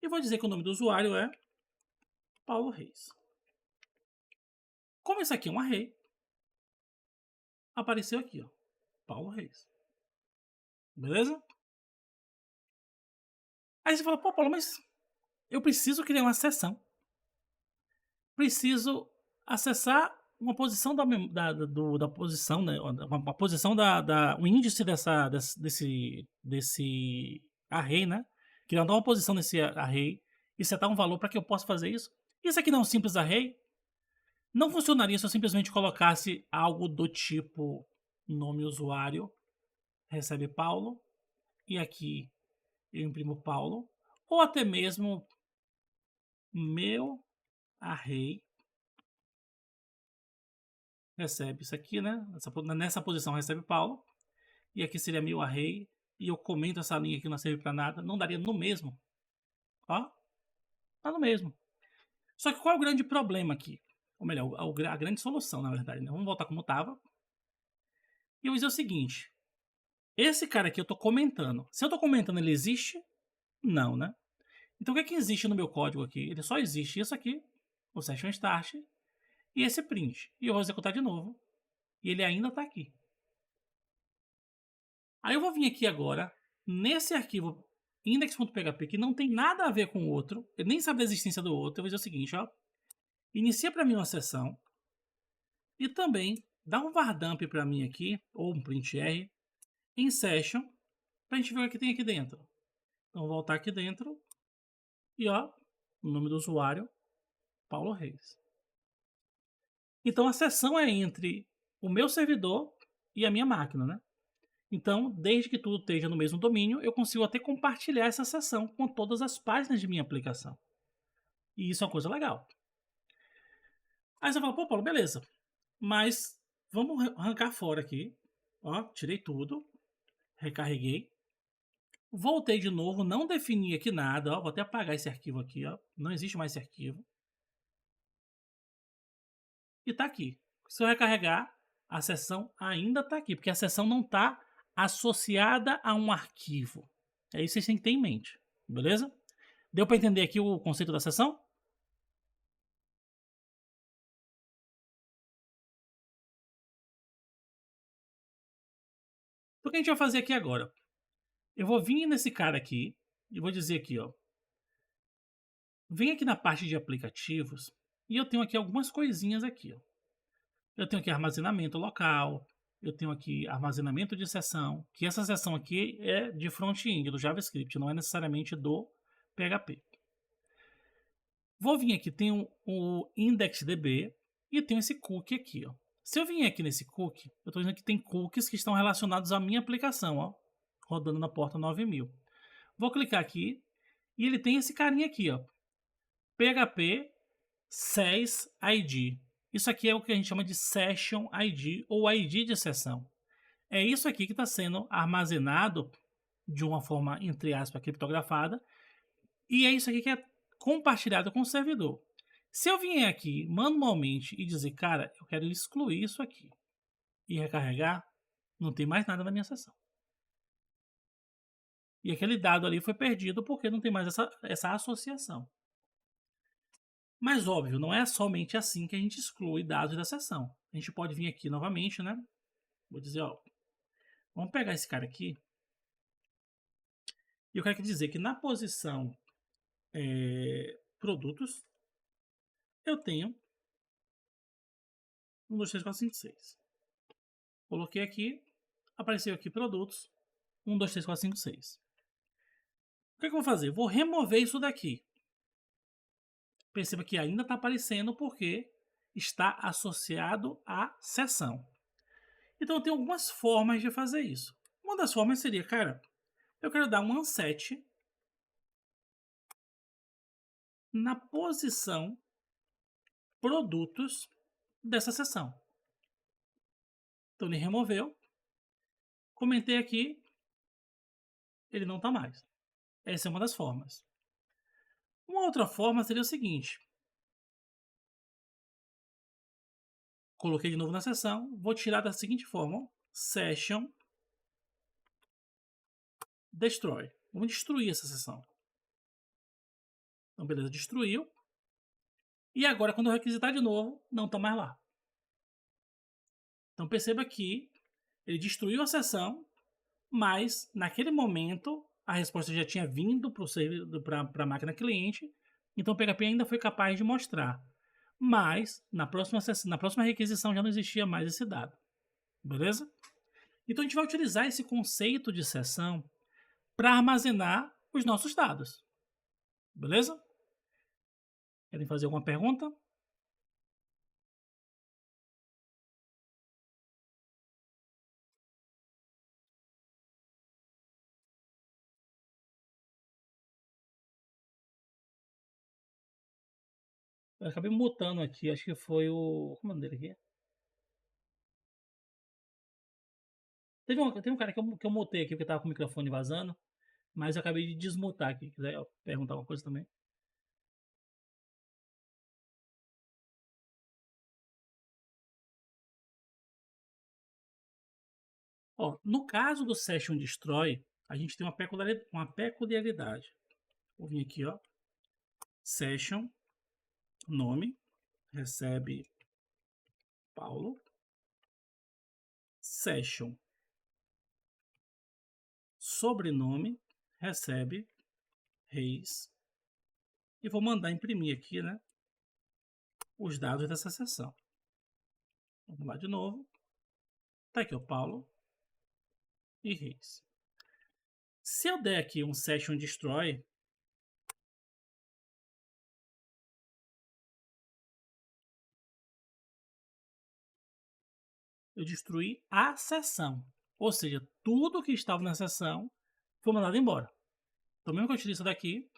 E vou dizer que o nome do usuário é Paulo Reis. Como esse aqui é um array, apareceu aqui, ó, Paulo Reis. Beleza? Aí você fala, pô, Paulo, mas eu preciso criar uma sessão. Preciso acessar uma posição da posição, né? Uma posição o índice desse array, né? Criar uma nova posição nesse array e setar um valor para que eu possa fazer isso. Isso aqui não é um simples array? Não funcionaria se eu simplesmente colocasse algo do tipo nome usuário, recebe Paulo, e aqui eu imprimo Paulo, ou até mesmo meu array recebe isso aqui, né? Nessa posição recebe Paulo, e aqui seria meu array, e eu comento essa linha que não serve para nada, não daria no mesmo. Ó, tá no mesmo. Só que qual é o grande problema aqui? Ou melhor, a grande solução, na verdade, né? Vamos voltar como estava. E eu vou dizer o seguinte. Esse cara aqui eu estou comentando. Se eu estou comentando, ele existe? Não, né? Então o que é que existe no meu código aqui? Ele só existe isso aqui, o session start, e esse print. E eu vou executar de novo. E ele ainda está aqui. Aí eu vou vir aqui agora, nesse arquivo index.php, que não tem nada a ver com o outro, ele nem sabe da existência do outro, eu vou dizer o seguinte, ó. Inicia para mim uma sessão e também dá um vardamp para mim aqui, ou um print R, em session, para a gente ver o que tem aqui dentro. Então, vou voltar aqui dentro e, ó, o nome do usuário, Paulo Reis. Então, a sessão é entre o meu servidor e a minha máquina, né? Então, desde que tudo esteja no mesmo domínio, eu consigo até compartilhar essa sessão com todas as páginas de minha aplicação. E isso é uma coisa legal. Aí você fala, pô, Paulo, beleza. Mas vamos arrancar fora aqui. Ó, tirei tudo. Recarreguei. Voltei de novo, não defini aqui nada. Ó, vou até apagar esse arquivo aqui. Ó. Não existe mais esse arquivo. E tá aqui. Se eu recarregar, a sessão ainda está aqui. Porque a sessão não está associada a um arquivo. É isso que vocês têm que ter em mente. Beleza? Deu para entender aqui o conceito da sessão? Então, o que a gente vai fazer aqui agora? Eu vou vir nesse cara aqui e vou dizer aqui, ó. Vem aqui na parte de aplicativos e eu tenho aqui algumas coisinhas aqui, ó. Eu tenho aqui armazenamento local, eu tenho aqui armazenamento de sessão, que essa sessão aqui é de front-end, do JavaScript, não é necessariamente do PHP. Vou vir aqui, tem o IndexDB e tem esse cookie aqui, ó. Se eu vir aqui nesse cookie, eu estou dizendo que tem cookies que estão relacionados à minha aplicação, ó, rodando na porta 9000. Vou clicar aqui e ele tem esse carinha aqui, ó, PHP SES ID. Isso aqui é o que a gente chama de Session ID ou ID de sessão. É isso aqui que está sendo armazenado de uma forma, entre aspas, criptografada, e é isso aqui que é compartilhado com o servidor. Se eu vier aqui manualmente e dizer, cara, eu quero excluir isso aqui e recarregar, não tem mais nada na minha sessão. E aquele dado ali foi perdido porque não tem mais essa associação. Mas óbvio, não é somente assim que a gente exclui dados da sessão. A gente pode vir aqui novamente, né? Vou dizer, ó, vamos pegar esse cara aqui. E eu quero dizer que na posição produtos, eu tenho 1, 2, 3, 4, 5, 6. Coloquei aqui, apareceu aqui produtos, 1, 2, 3, 4, 5, 6. O que eu vou fazer? Vou remover isso daqui. Perceba que ainda está aparecendo porque está associado à sessão. Então, eu tenho algumas formas de fazer isso. Uma das formas seria, cara, eu quero dar um unset na posição produtos dessa sessão. Então, ele removeu. Comentei aqui, ele não está mais. Essa é uma das formas. Uma outra forma seria o seguinte. Coloquei de novo na sessão, vou tirar da seguinte forma, session destroy. Vamos destruir essa sessão. Então, beleza, destruiu. E agora, quando eu requisitar de novo, não está mais lá. Então, perceba que ele destruiu a sessão, mas naquele momento a resposta já tinha vindo para a máquina cliente, então o PHP ainda foi capaz de mostrar. Mas na próxima requisição já não existia mais esse dado. Beleza? Então a gente vai utilizar esse conceito de sessão para armazenar os nossos dados. Beleza? Querem fazer alguma pergunta? Eu acabei mutando aqui, acho que foi o... Como é o nome dele aqui? Tem um cara que eu mutei aqui porque tava com o microfone vazando, mas eu acabei de desmutar aqui. Quiser perguntar alguma coisa também? Ó, no caso do Session Destroy, a gente tem uma peculiaridade. Vou vir aqui, ó. Session, nome, recebe Paulo. Session, sobrenome, recebe Reis. E vou mandar imprimir aqui, né, os dados dessa sessão. Vamos lá de novo. Tá aqui o Paulo e Reis. Se eu der aqui um Session Destroy, eu destruí a sessão. Ou seja, tudo que estava na sessão foi mandado embora. Então, mesmo que eu tire isso daqui,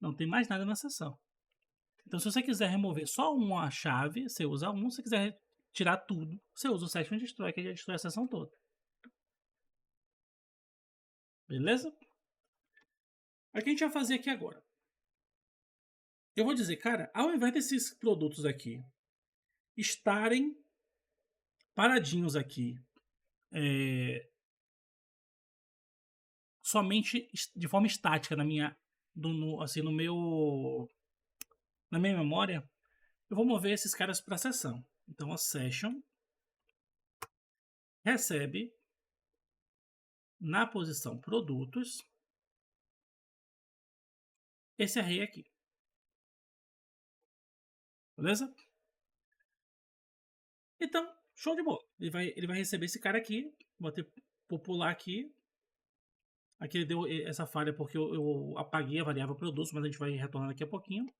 não tem mais nada na sessão. Então, se você quiser remover só uma chave, você usa um. Se você quiser tirar tudo, você usa o Session Destroy, que já destrói a sessão toda. Beleza? O que a gente vai fazer aqui agora? Eu vou dizer, cara, ao invés desses produtos aqui estarem paradinhos aqui, somente de forma estática na minha memória, eu vou mover esses caras para a sessão. Então a session recebe na posição produtos esse array aqui. Beleza? Então, show de bola. Ele vai receber esse cara aqui, vou ter popular aqui. Aqui ele deu essa falha porque eu apaguei a variável produtos, mas a gente vai retornar daqui a pouquinho.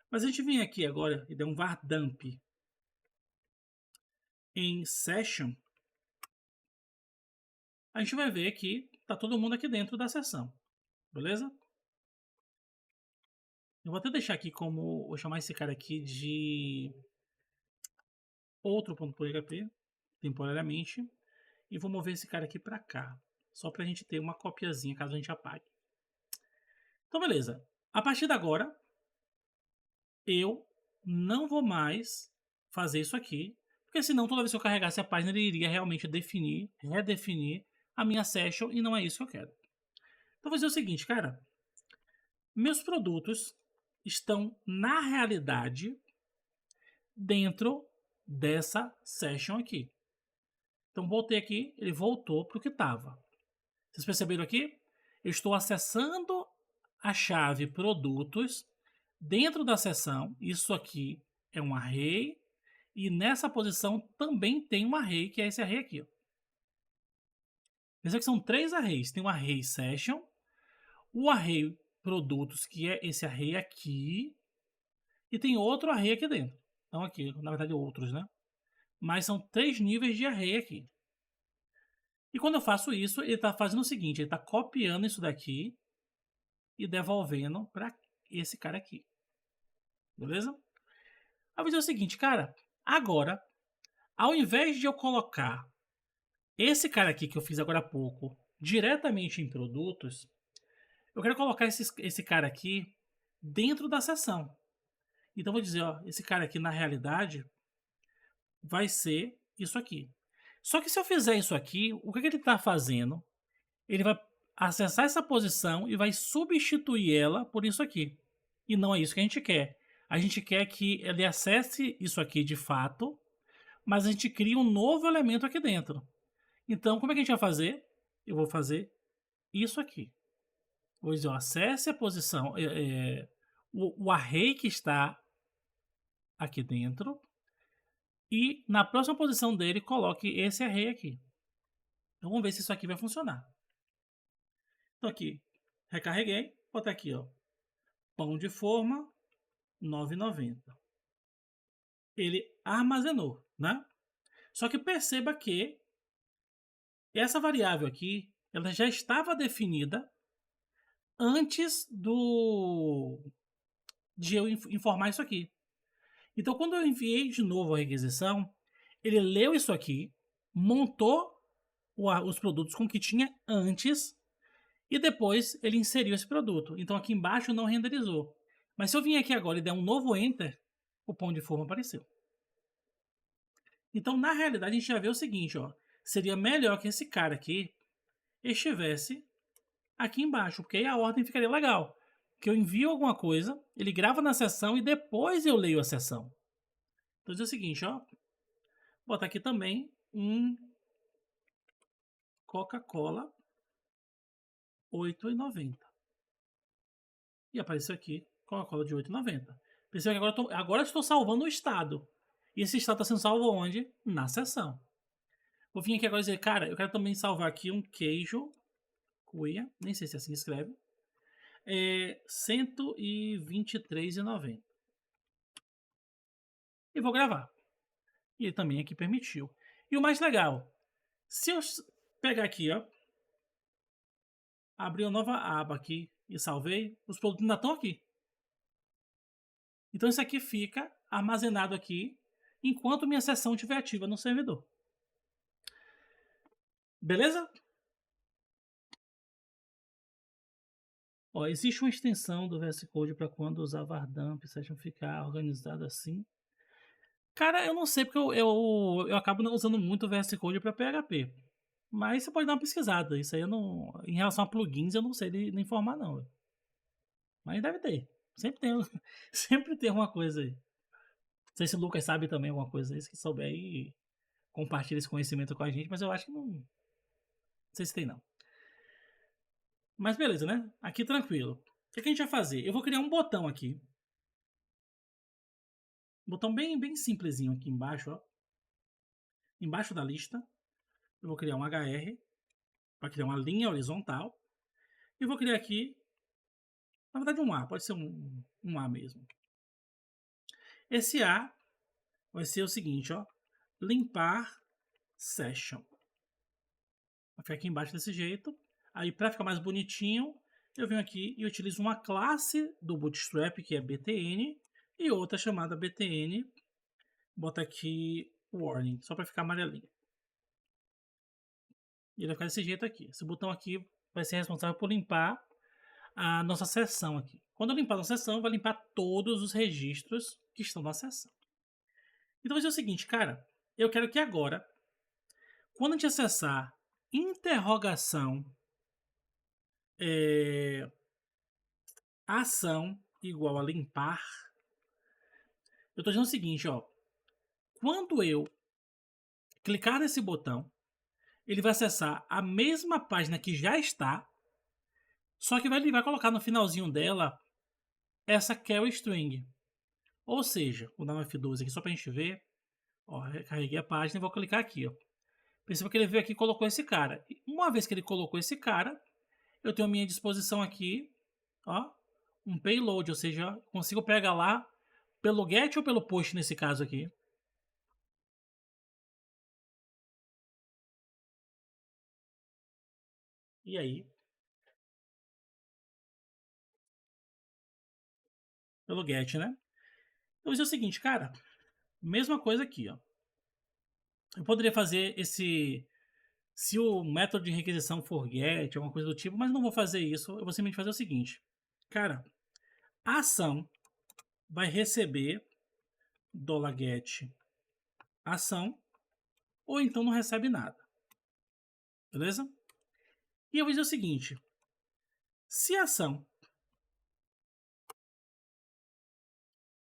Mas a gente vem aqui agora e der um var dump em session, a gente vai ver que tá todo mundo aqui dentro da sessão, beleza? Eu vou até deixar aqui como, vou chamar esse cara aqui de outro.php, temporariamente, e vou mover esse cara aqui para cá, só para a gente ter uma copiazinha caso a gente apague. Então, beleza. A partir de agora, eu não vou mais fazer isso aqui, porque senão toda vez que eu carregasse a página, ele iria realmente redefinir a minha session, e não é isso que eu quero. Então, vou fazer o seguinte, cara. Meus produtos estão, na realidade, dentro dessa session aqui. Então, voltei aqui, ele voltou para o que estava. Vocês perceberam aqui? Eu estou acessando a chave produtos dentro da seção. Isso aqui é um array. E nessa posição também tem um array, que é esse array aqui. Pensa que são 3 arrays. Tem o array session, o array produtos, que é esse array aqui, e tem outro array aqui dentro. Então aqui, na verdade, outros, né? Mas são 3 níveis de array aqui. E quando eu faço isso, ele está fazendo o seguinte, ele está copiando isso daqui e devolvendo para esse cara aqui. Beleza? Eu vou dizer o seguinte, cara, agora, ao invés de eu colocar esse cara aqui que eu fiz agora há pouco diretamente em produtos, eu quero colocar esse cara aqui dentro da seção. Então, eu vou dizer, ó, esse cara aqui, na realidade, vai ser isso aqui. Só que se eu fizer isso aqui, o que ele está fazendo? Ele vai acessar essa posição e vai substituir ela por isso aqui. E não é isso que a gente quer. A gente quer que ele acesse isso aqui de fato, mas a gente cria um novo elemento aqui dentro. Então, como é que a gente vai fazer? Eu vou fazer isso aqui. Vou dizer, ó, acesse a posição, o array que está aqui dentro, e na próxima posição dele coloque esse array aqui. Então vamos ver se isso aqui vai funcionar. Então aqui, recarreguei, botar aqui, ó, pão de forma 9,90. Ele armazenou, né? Só que perceba que essa variável aqui, ela já estava definida antes de eu informar isso aqui. Então, quando eu enviei de novo a requisição, ele leu isso aqui, montou os produtos com o que tinha antes e depois ele inseriu esse produto. Então, aqui embaixo não renderizou. Mas se eu vim aqui agora e der um novo Enter, o pão de forma apareceu. Então, na realidade, a gente já vê o seguinte, ó. Seria melhor que esse cara aqui estivesse aqui embaixo, porque aí a ordem ficaria legal. Que eu envio alguma coisa, ele grava na sessão e depois eu leio a sessão. Então, diz o seguinte, ó. Vou botar aqui também um Coca-Cola 8,90. E apareceu aqui Coca-Cola de 8,90. Percebe que agora eu estou salvando o estado. E esse estado está sendo salvo onde? Na sessão. Vou vir aqui agora e dizer, cara, eu quero também salvar aqui um queijo cuia, nem sei se assim escreve, 123,90. E vou gravar. E ele também aqui permitiu. E o mais legal, se eu pegar aqui, ó, abrir uma nova aba aqui e salvei, os produtos ainda estão aqui. Então isso aqui fica armazenado aqui enquanto minha sessão estiver ativa no servidor. Beleza? Ó, existe uma extensão do VS Code para quando usar Vardamp, session ficar organizado assim. Cara, eu não sei porque eu acabo não usando muito o VS Code para PHP. Mas você pode dar uma pesquisada. Isso aí eu não. Em relação a plugins, eu não sei de informar, não. Mas deve ter. Sempre tem, sempre tem uma coisa aí. Não sei se o Lucas sabe também alguma coisa aí. Se souber aí, compartilha esse conhecimento com a gente. Mas eu acho que não. Não sei se tem, não. Mas beleza, né? Aqui tranquilo. O que a gente vai fazer? Eu vou criar um botão aqui. Um botão bem simplesinho aqui embaixo, ó. Embaixo da lista. Eu vou criar um HR para criar uma linha horizontal. E vou criar aqui, na verdade um A, pode ser um A mesmo. Esse A vai ser o seguinte, ó, limpar session. Vai ficar aqui embaixo desse jeito. Aí para ficar mais bonitinho, eu venho aqui e utilizo uma classe do Bootstrap, que é btn, e outra chamada btn, bota aqui warning, só para ficar amarelinho. E ele vai ficar desse jeito aqui. Esse botão aqui vai ser responsável por limpar a nossa sessão aqui. Quando eu limpar a nossa sessão, vai limpar todos os registros que estão na sessão. Então vai ser o seguinte, cara, eu quero que agora, quando a gente acessar interrogação ação igual a limpar, eu estou dizendo o seguinte, ó, quando eu clicar nesse botão, ele vai acessar a mesma página que já está, só que ele vai colocar no finalzinho dela essa carry string. Ou seja, vou dar um F12 aqui só para a gente ver. Ó, carreguei a página e vou clicar aqui. Ó. Perceba que ele veio aqui e colocou esse cara. Uma vez que ele colocou esse cara, eu tenho à minha disposição aqui, ó, um payload, ou seja, consigo pegar lá pelo get ou pelo post nesse caso aqui. E aí? Pelo get, né? Então isso é o seguinte, cara. Mesma coisa aqui, ó. Eu poderia fazer esse... Se o método de requisição for get, alguma coisa do tipo, mas não vou fazer isso. Eu vou simplesmente fazer o seguinte. Cara, a ação vai receber $get ação, ou então não recebe nada. Beleza? E eu vou dizer o seguinte. Se a ação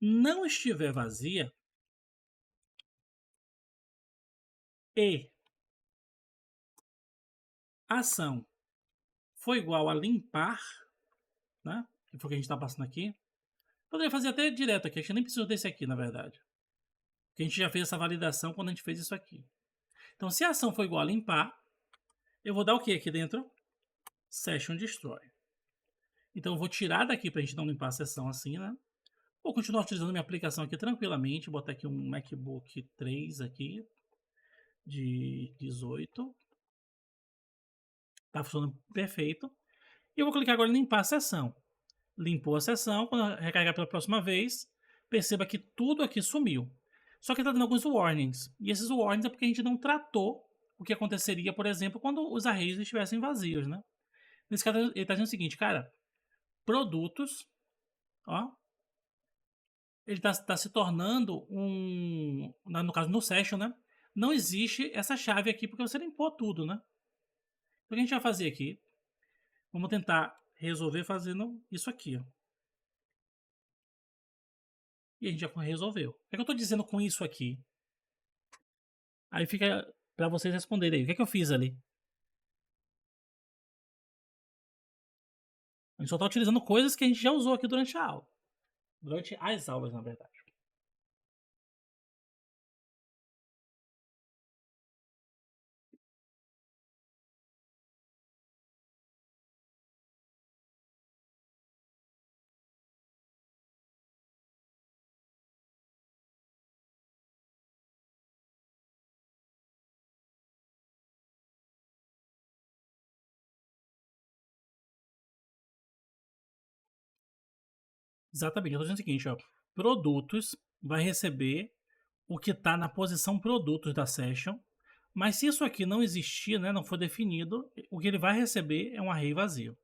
não estiver vazia e a ação for igual a limpar, né? Que foi o que a gente está passando aqui. Poderia fazer até direto aqui, acho que nem preciso desse aqui, na verdade. Porque a gente já fez essa validação quando a gente fez isso aqui. Então, se a ação for igual a limpar, eu vou dar o que aqui dentro? Session Destroy. Então, eu vou tirar daqui para a gente não limpar a sessão assim, né? Vou continuar utilizando minha aplicação aqui tranquilamente. Vou botar aqui um MacBook 3 aqui, de 18. Tá funcionando perfeito. E eu vou clicar agora em limpar a sessão. Limpou a sessão. Quando eu recarregar pela próxima vez, perceba que tudo aqui sumiu. Só que está dando alguns warnings. E esses warnings é porque a gente não tratou o que aconteceria, por exemplo, quando os arrays estivessem vazios, né? Nesse caso, ele está dizendo o seguinte, cara, produtos, ó, ele está se tornando no caso, no session, né? Não existe essa chave aqui porque você limpou tudo, né? Então, o que a gente vai fazer aqui? Vamos tentar resolver fazendo isso aqui, ó. E a gente já resolveu. O que é que eu estou dizendo com isso aqui? Aí fica para vocês responderem aí. O que é que eu fiz ali? A gente só está utilizando coisas que a gente já usou aqui durante a aula. Durante as aulas, na verdade. Exatamente. Eu estou dizendo o seguinte, ó. Produtos vai receber o que está na posição produtos da session. Mas se isso aqui não existir, né, não for definido, o que ele vai receber é um array vazio.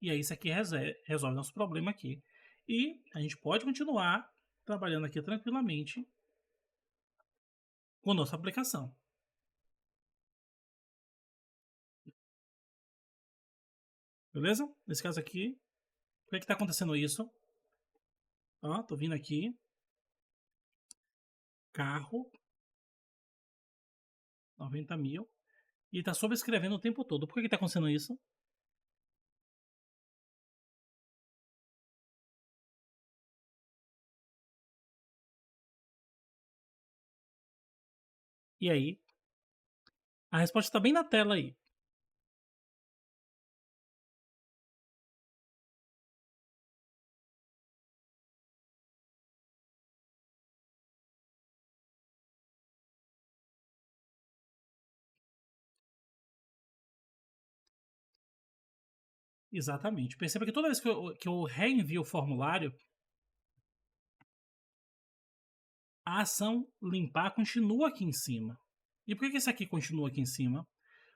E aí isso aqui resolve nosso problema aqui. E a gente pode continuar trabalhando aqui tranquilamente com a nossa aplicação. Beleza? Nesse caso aqui, por que está acontecendo isso? Ó, tô vindo aqui. Carro. 90 mil. E está sobrescrevendo o tempo todo. Por que está acontecendo isso? E aí? A resposta está bem na tela aí. Exatamente. Perceba que toda vez que eu reenvio o formulário, a ação limpar continua aqui em cima. E por que esse aqui continua aqui em cima?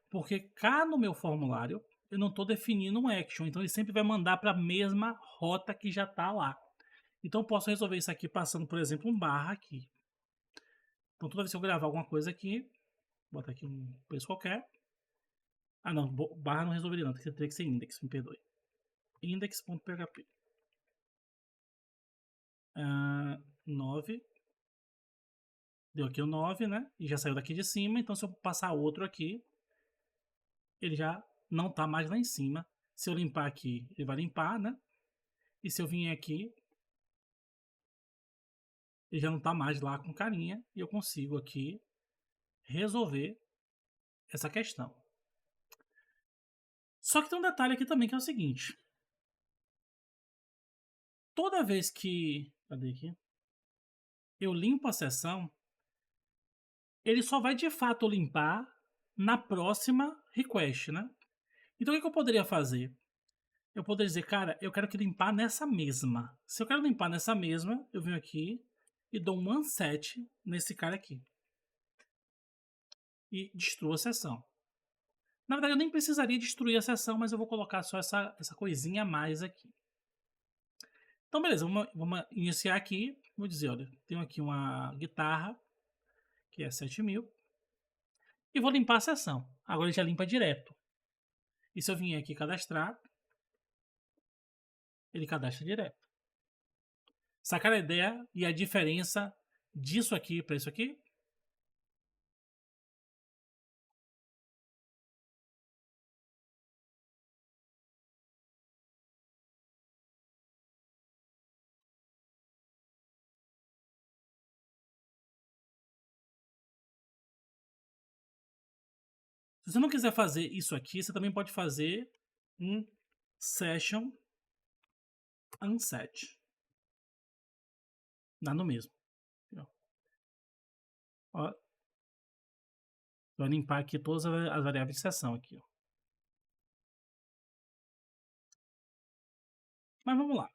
Porque cá no meu formulário eu não estou definindo um action, então ele sempre vai mandar para a mesma rota que já está lá. Então eu posso resolver isso aqui passando, por exemplo, um barra aqui. Então toda vez que eu gravar alguma coisa aqui, botar aqui um preço qualquer. Ah não, barra não resolveria não, teria que ser index, me perdoe. Index.php. 9. Deu aqui o 9, né? E já saiu daqui de cima, então se eu passar outro aqui, ele já não está mais lá em cima. Se eu limpar aqui, ele vai limpar, né? E se eu vir aqui, ele já não está mais lá com carinha e eu consigo aqui resolver essa questão. Só que tem um detalhe aqui também que é o seguinte. Toda vez que... Cadê aqui? Eu limpo a sessão, ele só vai de fato limpar na próxima request, né? Então o que eu poderia fazer? Eu poderia dizer, cara, eu quero que limpar nessa mesma. Se eu quero limpar nessa mesma, eu venho aqui e dou um unset nesse cara aqui. E destruo a sessão. Na verdade, eu nem precisaria destruir a sessão, mas eu vou colocar só essa coisinha a mais aqui. Então, beleza, vamos iniciar aqui. Vou dizer, olha, tenho aqui uma guitarra, que é 7.000. E vou limpar a sessão. Agora ele já limpa direto. E se eu vier aqui cadastrar, ele cadastra direto. Sacar a ideia e a diferença disso aqui para isso aqui? Se você não quiser fazer isso aqui, você também pode fazer um session unset. Dá no mesmo. Ó, vai limpar aqui todas as variáveis de sessão aqui. Ó. Mas vamos lá.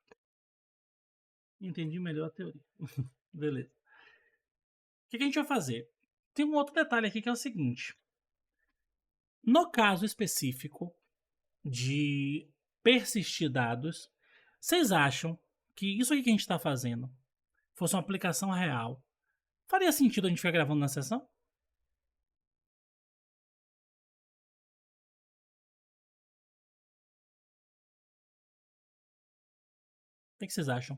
Entendi melhor a teoria. Beleza. O que a gente vai fazer? Tem um outro detalhe aqui que é o seguinte. No caso específico de persistir dados, vocês acham que isso aqui que a gente está fazendo fosse uma aplicação real, faria sentido a gente ficar gravando na sessão? O que vocês acham?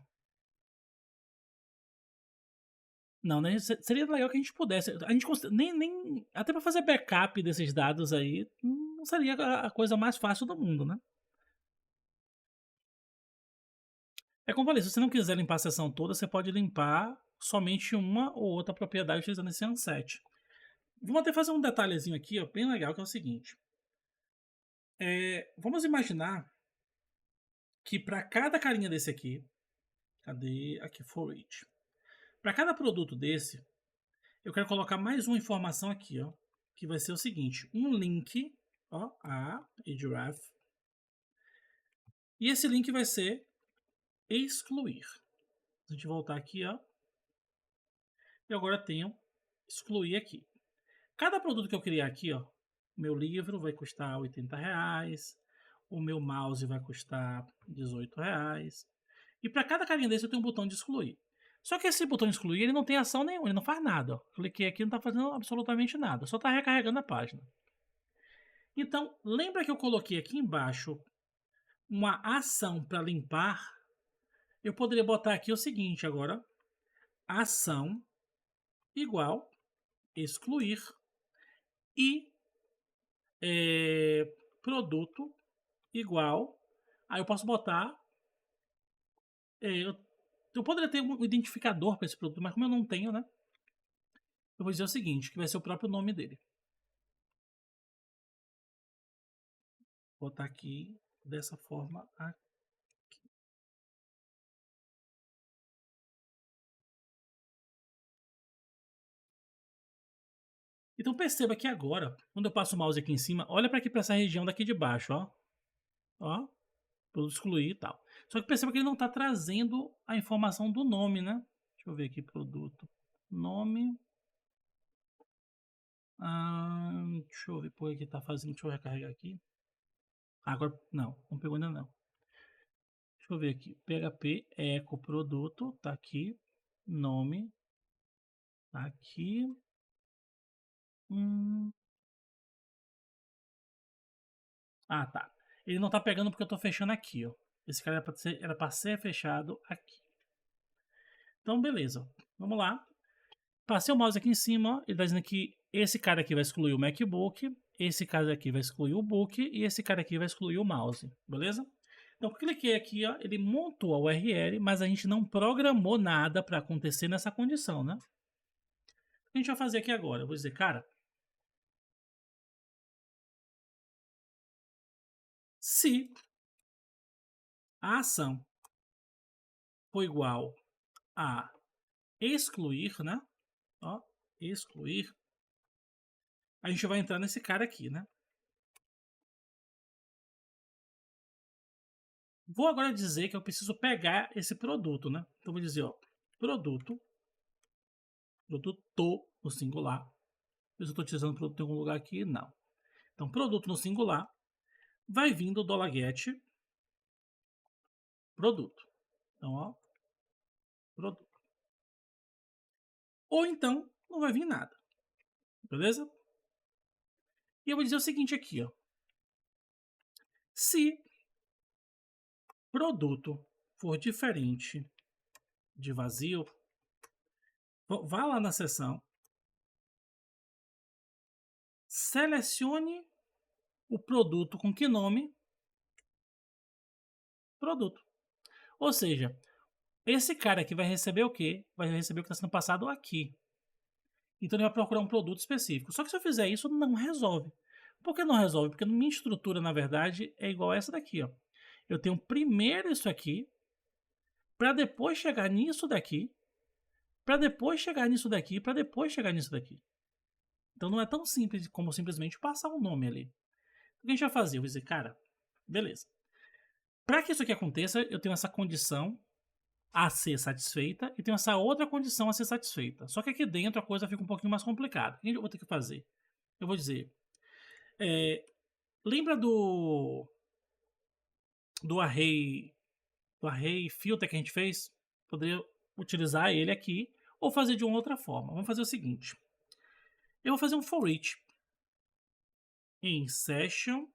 Não, né? Seria legal que a gente pudesse. A gente nem até para fazer backup desses dados aí, não seria a coisa mais fácil do mundo, né? É como eu falei, se você não quiser limpar a sessão toda, você pode limpar somente uma ou outra propriedade utilizando esse unset. Vamos até fazer um detalhezinho aqui, ó, bem legal, que é o seguinte. Vamos imaginar que para cada carinha desse aqui, cadê? Aqui, for each. Para cada produto desse, eu quero colocar mais uma informação aqui, ó, que vai ser o seguinte, um link, ó, a href, e esse link vai ser excluir. Se a gente voltar aqui, ó, e agora tenho excluir aqui. Cada produto que eu criar aqui, ó, meu livro vai custar R$80, o meu mouse vai custar R$18. E para cada carinha desse eu tenho um botão de excluir. Só que esse botão de excluir ele não tem ação nenhuma, ele não faz nada. Ó. Cliquei aqui, não está fazendo absolutamente nada, só está recarregando a página. Então, lembra que eu coloquei aqui embaixo uma ação para limpar? Eu poderia botar aqui o seguinte agora, ação igual excluir e produto igual, aí eu posso botar, eu poderia ter um identificador para esse produto, mas como eu não tenho, né? Eu vou dizer o seguinte, que vai ser o próprio nome dele. Vou botar aqui dessa forma aqui. Então perceba que agora, quando eu passo o mouse aqui em cima, olha para aqui para essa região daqui de baixo, ó. Ó. Produto excluir e tal. Só que perceba que ele não está trazendo a informação do nome, né? Deixa eu ver aqui, produto. Nome. Deixa eu ver por que tá fazendo. Deixa eu recarregar aqui. Agora, não pegou ainda não. Deixa eu ver aqui. PHP eco produto, tá aqui. Nome. Tá aqui. Tá. Ele não tá pegando porque eu tô fechando aqui, ó. Esse cara era pra ser fechado aqui. Então, beleza. Vamos lá. Passei o mouse aqui em cima, ó. Ele tá dizendo que esse cara aqui vai excluir o MacBook, esse cara aqui vai excluir o book e esse cara aqui vai excluir o mouse, beleza? Então, cliquei aqui, ó, ele montou a URL, mas a gente não programou nada para acontecer nessa condição, né? O que a gente vai fazer aqui agora? Eu vou dizer, cara, se a ação for igual a excluir, né? Ó, excluir, a gente vai entrar nesse cara aqui, né? Vou agora dizer que eu preciso pegar esse produto, né? Então, vou dizer, ó, produto no singular. Se eu estou utilizando produto em algum lugar aqui, não. Então, produto no singular vai vindo o $get produto. Então, ó, produto. Ou então, não vai vir nada. Beleza? E eu vou dizer o seguinte aqui, ó. Se produto for diferente de vazio, vá lá na seção, selecione o produto com que nome? Produto. Ou seja, esse cara aqui vai receber o quê? Vai receber o que está sendo passado aqui. Então ele vai procurar um produto específico. Só que se eu fizer isso, não resolve. Por que não resolve? Porque minha estrutura, na verdade, é igual a essa daqui, ó. Eu tenho primeiro isso aqui, para depois chegar nisso daqui, para depois chegar nisso daqui, para depois chegar nisso daqui. Então não é tão simples como simplesmente passar um nome ali. O que a gente vai fazer? Eu vou dizer, cara, beleza. Para que isso aqui aconteça, eu tenho essa condição a ser satisfeita e tenho essa outra condição a ser satisfeita. Só que aqui dentro a coisa fica um pouquinho mais complicada. O que eu vou ter que fazer? Eu vou dizer, lembra do array filter que a gente fez? Poderia utilizar ele aqui ou fazer de uma outra forma. Vamos fazer o seguinte. Eu vou fazer um for each em session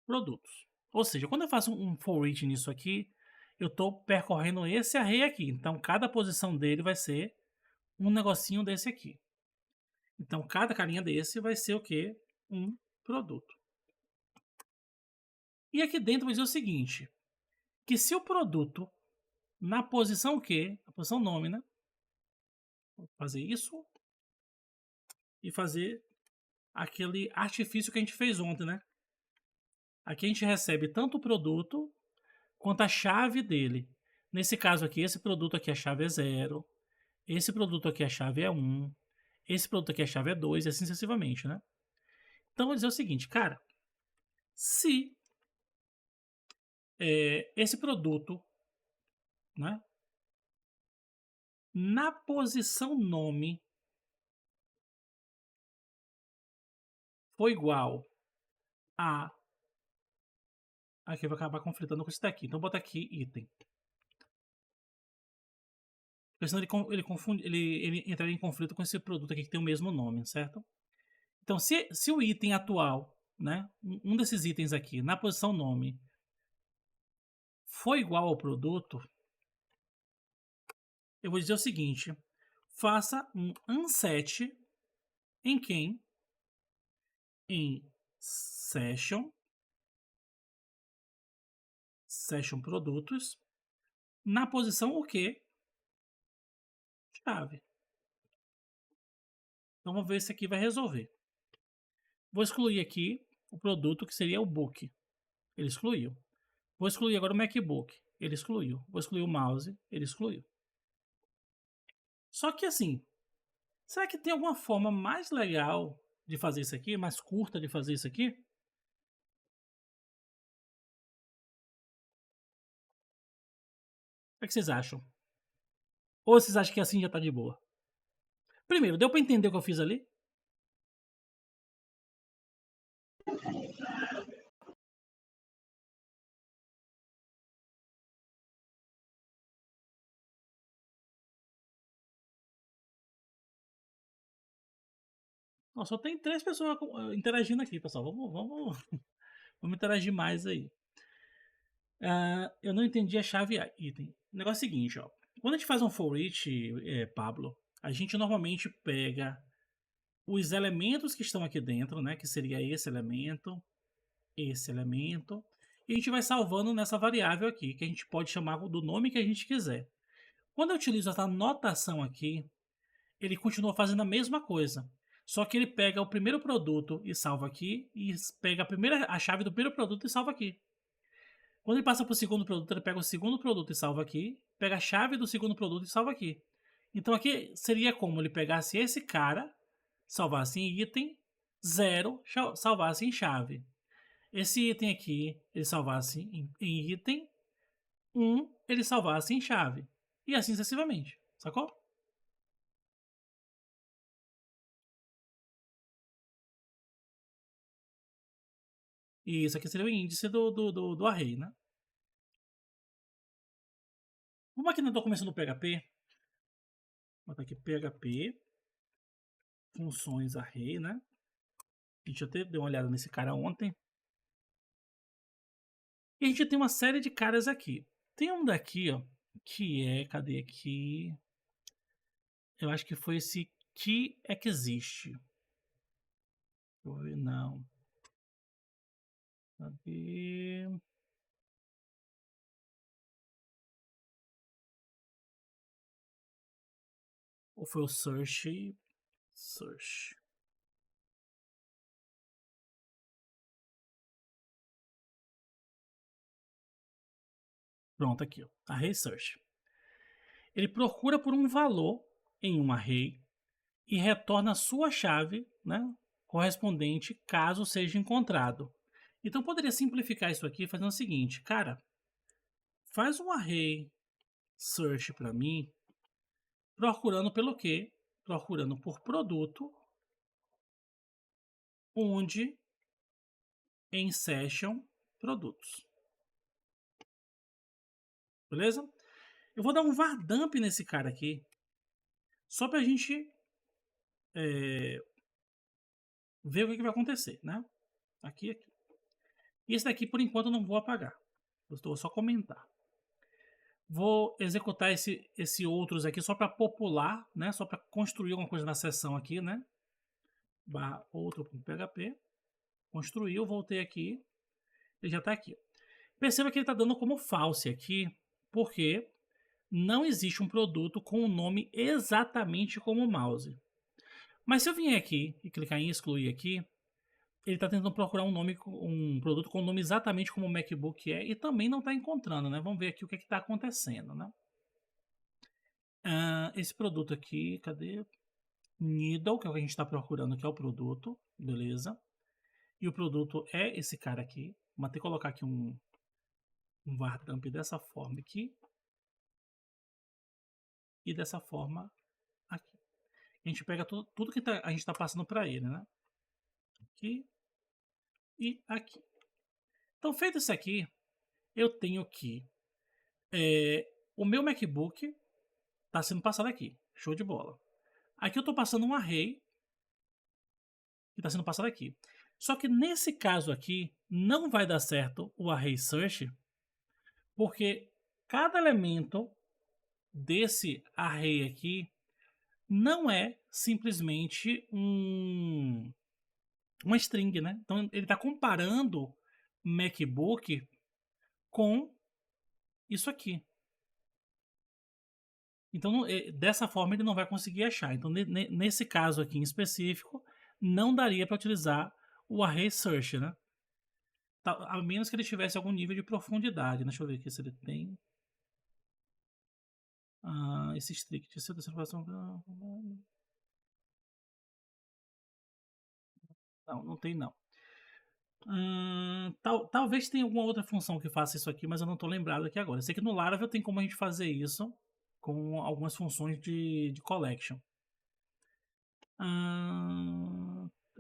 produtos. Ou seja, quando eu faço um for each nisso aqui, eu estou percorrendo esse array aqui. Então, cada posição dele vai ser um negocinho desse aqui. Então, cada carinha desse vai ser o quê? Um produto. E aqui dentro vai dizer o seguinte, que se o produto, na posição Q, a posição nome, né? Vou fazer isso e fazer aquele artifício que a gente fez ontem, né? Aqui a gente recebe tanto o produto quanto a chave dele. Nesse caso aqui, esse produto aqui a chave é 0, esse produto aqui a chave é 1, esse produto aqui a chave é 2 e assim sucessivamente, né? Então, vou dizer o seguinte, cara, se esse produto, né, na posição nome for igual a... Aqui vai acabar conflitando com isso daqui. Então, vou botar aqui item. Porque senão ele entraria em conflito com esse produto aqui que tem o mesmo nome, certo? Então, se o item atual, né, um desses itens aqui, na posição nome, for igual ao produto, eu vou dizer o seguinte, faça um unset em quem? Em session produtos, na posição o quê? Chave. Então, vamos ver se aqui vai resolver. Vou excluir aqui o produto que seria o book. Ele excluiu. Vou excluir agora o MacBook. Ele excluiu. Vou excluir o mouse. Ele excluiu. Só que assim, será que tem alguma forma mais legal de fazer isso aqui, mais curta de fazer isso aqui? O que vocês acham? Ou vocês acham que assim já tá de boa? Primeiro, deu pra entender o que eu fiz ali? Ó, só tem 3 pessoas interagindo aqui, pessoal. Vamos interagir mais aí. Eu não entendi a chave item. O negócio é o seguinte, ó. Quando a gente faz um for each, Pablo, a gente normalmente pega os elementos que estão aqui dentro, né? Que seria esse elemento, e a gente vai salvando nessa variável aqui, que a gente pode chamar do nome que a gente quiser. Quando eu utilizo essa notação aqui, ele continua fazendo a mesma coisa. Só que ele pega o primeiro produto e salva aqui, e pega a chave do primeiro produto e salva aqui. Quando ele passa para o segundo produto, ele pega o segundo produto e salva aqui, pega a chave do segundo produto e salva aqui. Então aqui seria como ele pegasse esse cara, salvasse em item, 0, salvasse em chave. Esse item aqui, ele salvasse em item, 1, ele salvasse em chave. E assim sucessivamente, sacou? E isso aqui seria o índice do array, né? Vamos aqui na documentação do PHP. Vou botar aqui PHP, funções array, né? A gente até deu uma olhada nesse cara ontem. E a gente tem uma série de caras aqui. Tem um daqui, ó, que é, cadê aqui? Eu acho que foi esse que existe. Não. Cadê? Ou foi o search? Search. Pronto, aqui, ó. Array search. Ele procura por um valor em um array e retorna a sua chave, né, correspondente caso seja encontrado. Então poderia simplificar isso aqui fazendo o seguinte, cara, faz um array search para mim, procurando pelo quê? Procurando por produto, onde em session produtos. Beleza? Eu vou dar um var dump nesse cara aqui, só para a gente ver o que vai acontecer, né? Aqui. E esse daqui, por enquanto, eu não vou apagar. Eu estou só comentar. Vou executar esse outros aqui só para popular, né? Só para construir alguma coisa na seção aqui, né? Barra outro.php. Construiu, voltei aqui. Ele já está aqui. Perceba que ele está dando como false aqui, porque não existe um produto com o nome exatamente como o mouse. Mas se eu vier aqui e clicar em excluir aqui, ele está tentando procurar um produto com o nome exatamente como o MacBook é e também não está encontrando, né? Vamos ver aqui o que está acontecendo, né? Esse produto aqui, cadê? Needle, que é o que a gente está procurando, que é o produto, beleza? E o produto é esse cara aqui. Vou até colocar aqui um var dump dessa forma aqui e dessa forma aqui. A gente pega tudo que a gente está passando para ele, né? Aqui e aqui. Então, feito isso aqui, eu tenho que o meu MacBook está sendo passado aqui. Show de bola. Aqui eu estou passando um array que está sendo passado aqui. Só que nesse caso aqui, não vai dar certo o array search, porque cada elemento desse array aqui não é simplesmente uma string, né? Então ele está comparando MacBook com isso aqui. Então, dessa forma, ele não vai conseguir achar. Então, nesse caso aqui em específico, não daria para utilizar o array search, né? A menos que ele tivesse algum nível de profundidade. Deixa eu ver aqui se ele tem. Esse strict, essa observação. Não, não tem não. Talvez tenha alguma outra função que faça isso aqui, mas eu não estou lembrado aqui agora. Eu sei que no Laravel tem como a gente fazer isso com algumas funções de collection.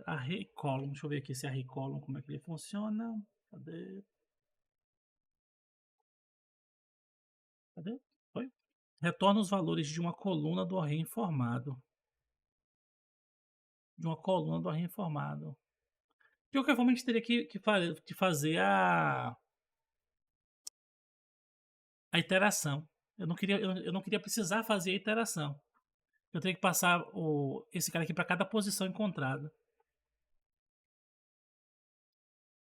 Array column, deixa eu ver aqui esse array column, como é que ele funciona. Cadê? Cadê? Foi? Retorna os valores de uma coluna do array informado. De uma coluna do array informado. De qualquer forma, a gente teria que fazer a iteração. Eu não queria precisar fazer a iteração. Eu teria que passar esse cara aqui para cada posição encontrada.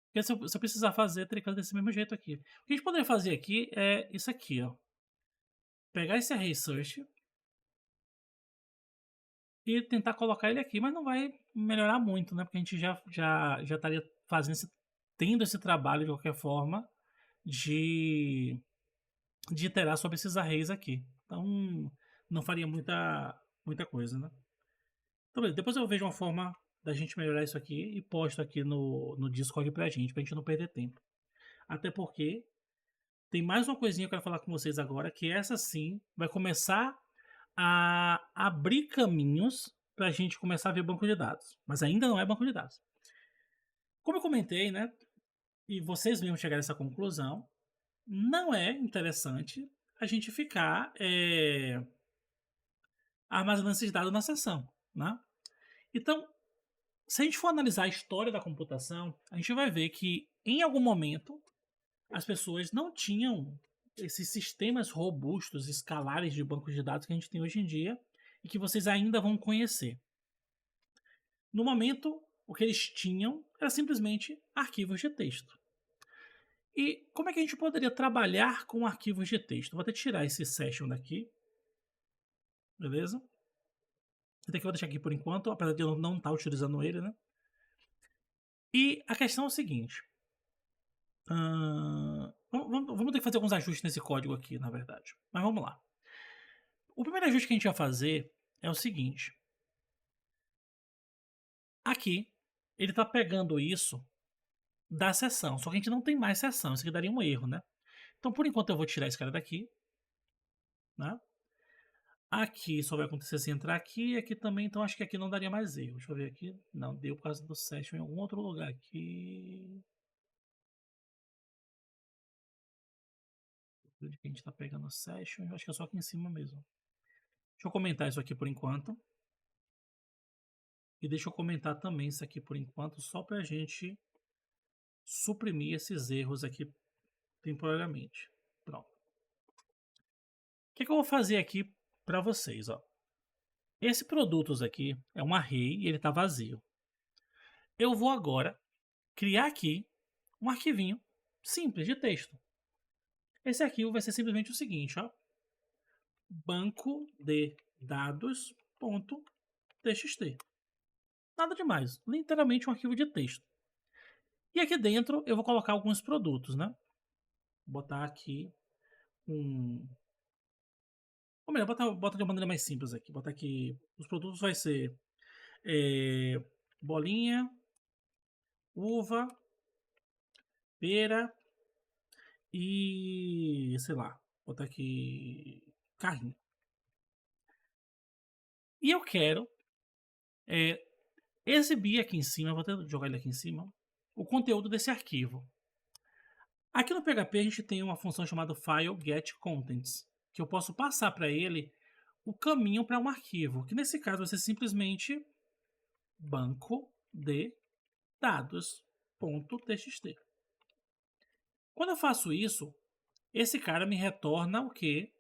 Porque se eu precisar fazer, eu teria que fazer desse mesmo jeito aqui. O que a gente poderia fazer aqui é isso aqui, ó. Pegar esse array search e tentar colocar ele aqui, mas não vai melhorar muito, né? Porque a gente já estaria tendo esse trabalho de qualquer forma de iterar sobre esses arrays aqui. Então não faria muita coisa, né? Então, beleza. Depois eu vejo uma forma da gente melhorar isso aqui e posto aqui no Discord pra gente não perder tempo. Até porque tem mais uma coisinha que eu quero falar com vocês agora, que essa sim vai começar a abrir caminhos para a gente começar a ver banco de dados. Mas ainda não é banco de dados. Como eu comentei, né? E vocês mesmos chegaram a essa conclusão, não é interessante a gente ficar armazenando esses dados na sessão, né? Então, se a gente for analisar a história da computação, a gente vai ver que em algum momento as pessoas não tinham esses sistemas robustos, escalares de bancos de dados que a gente tem hoje em dia e que vocês ainda vão conhecer. No momento, o que eles tinham era simplesmente arquivos de texto. E como é que a gente poderia trabalhar com arquivos de texto? Vou até tirar esse session daqui. Beleza? Esse daqui eu vou deixar aqui por enquanto, apesar de eu não estar utilizando ele, né? E a questão é o seguinte. Vamos ter que fazer alguns ajustes nesse código aqui, na verdade. Mas vamos lá. O primeiro ajuste que a gente vai fazer é o seguinte. Aqui, ele está pegando isso da sessão. Só que a gente não tem mais sessão. Isso aqui daria um erro, né? Então, por enquanto, eu vou tirar esse cara daqui. Né? Aqui só vai acontecer se entrar aqui e aqui também. Então, acho que aqui não daria mais erro. Deixa eu ver aqui. Não, deu por causa do session em algum outro lugar aqui. Onde que a gente está pegando o session? Eu acho que é só aqui em cima mesmo. Deixa eu comentar isso aqui por enquanto. E deixa eu comentar também isso aqui por enquanto, só para a gente suprimir esses erros aqui temporariamente. Pronto. O que eu vou fazer aqui para vocês? Ó? Esse produtos aqui é um array e ele está vazio. Eu vou agora criar aqui um arquivinho simples de texto. Esse arquivo vai ser simplesmente o seguinte, ó. Banco de dados.txt. Nada demais, literalmente um arquivo de texto. E aqui dentro eu vou colocar alguns produtos, né? Vou botar aqui ou melhor, bota de uma maneira mais simples aqui. Botar aqui, os produtos vai ser bolinha, uva, pera e, sei lá, botar aqui carrinho. E eu quero exibir aqui em cima, vou até jogar ele aqui em cima, o conteúdo desse arquivo. Aqui no PHP a gente tem uma função chamada file_get_contents, que eu posso passar para ele o caminho para um arquivo, que nesse caso vai ser simplesmente banco de dados.txt. Quando eu faço isso, esse cara me retorna o quê?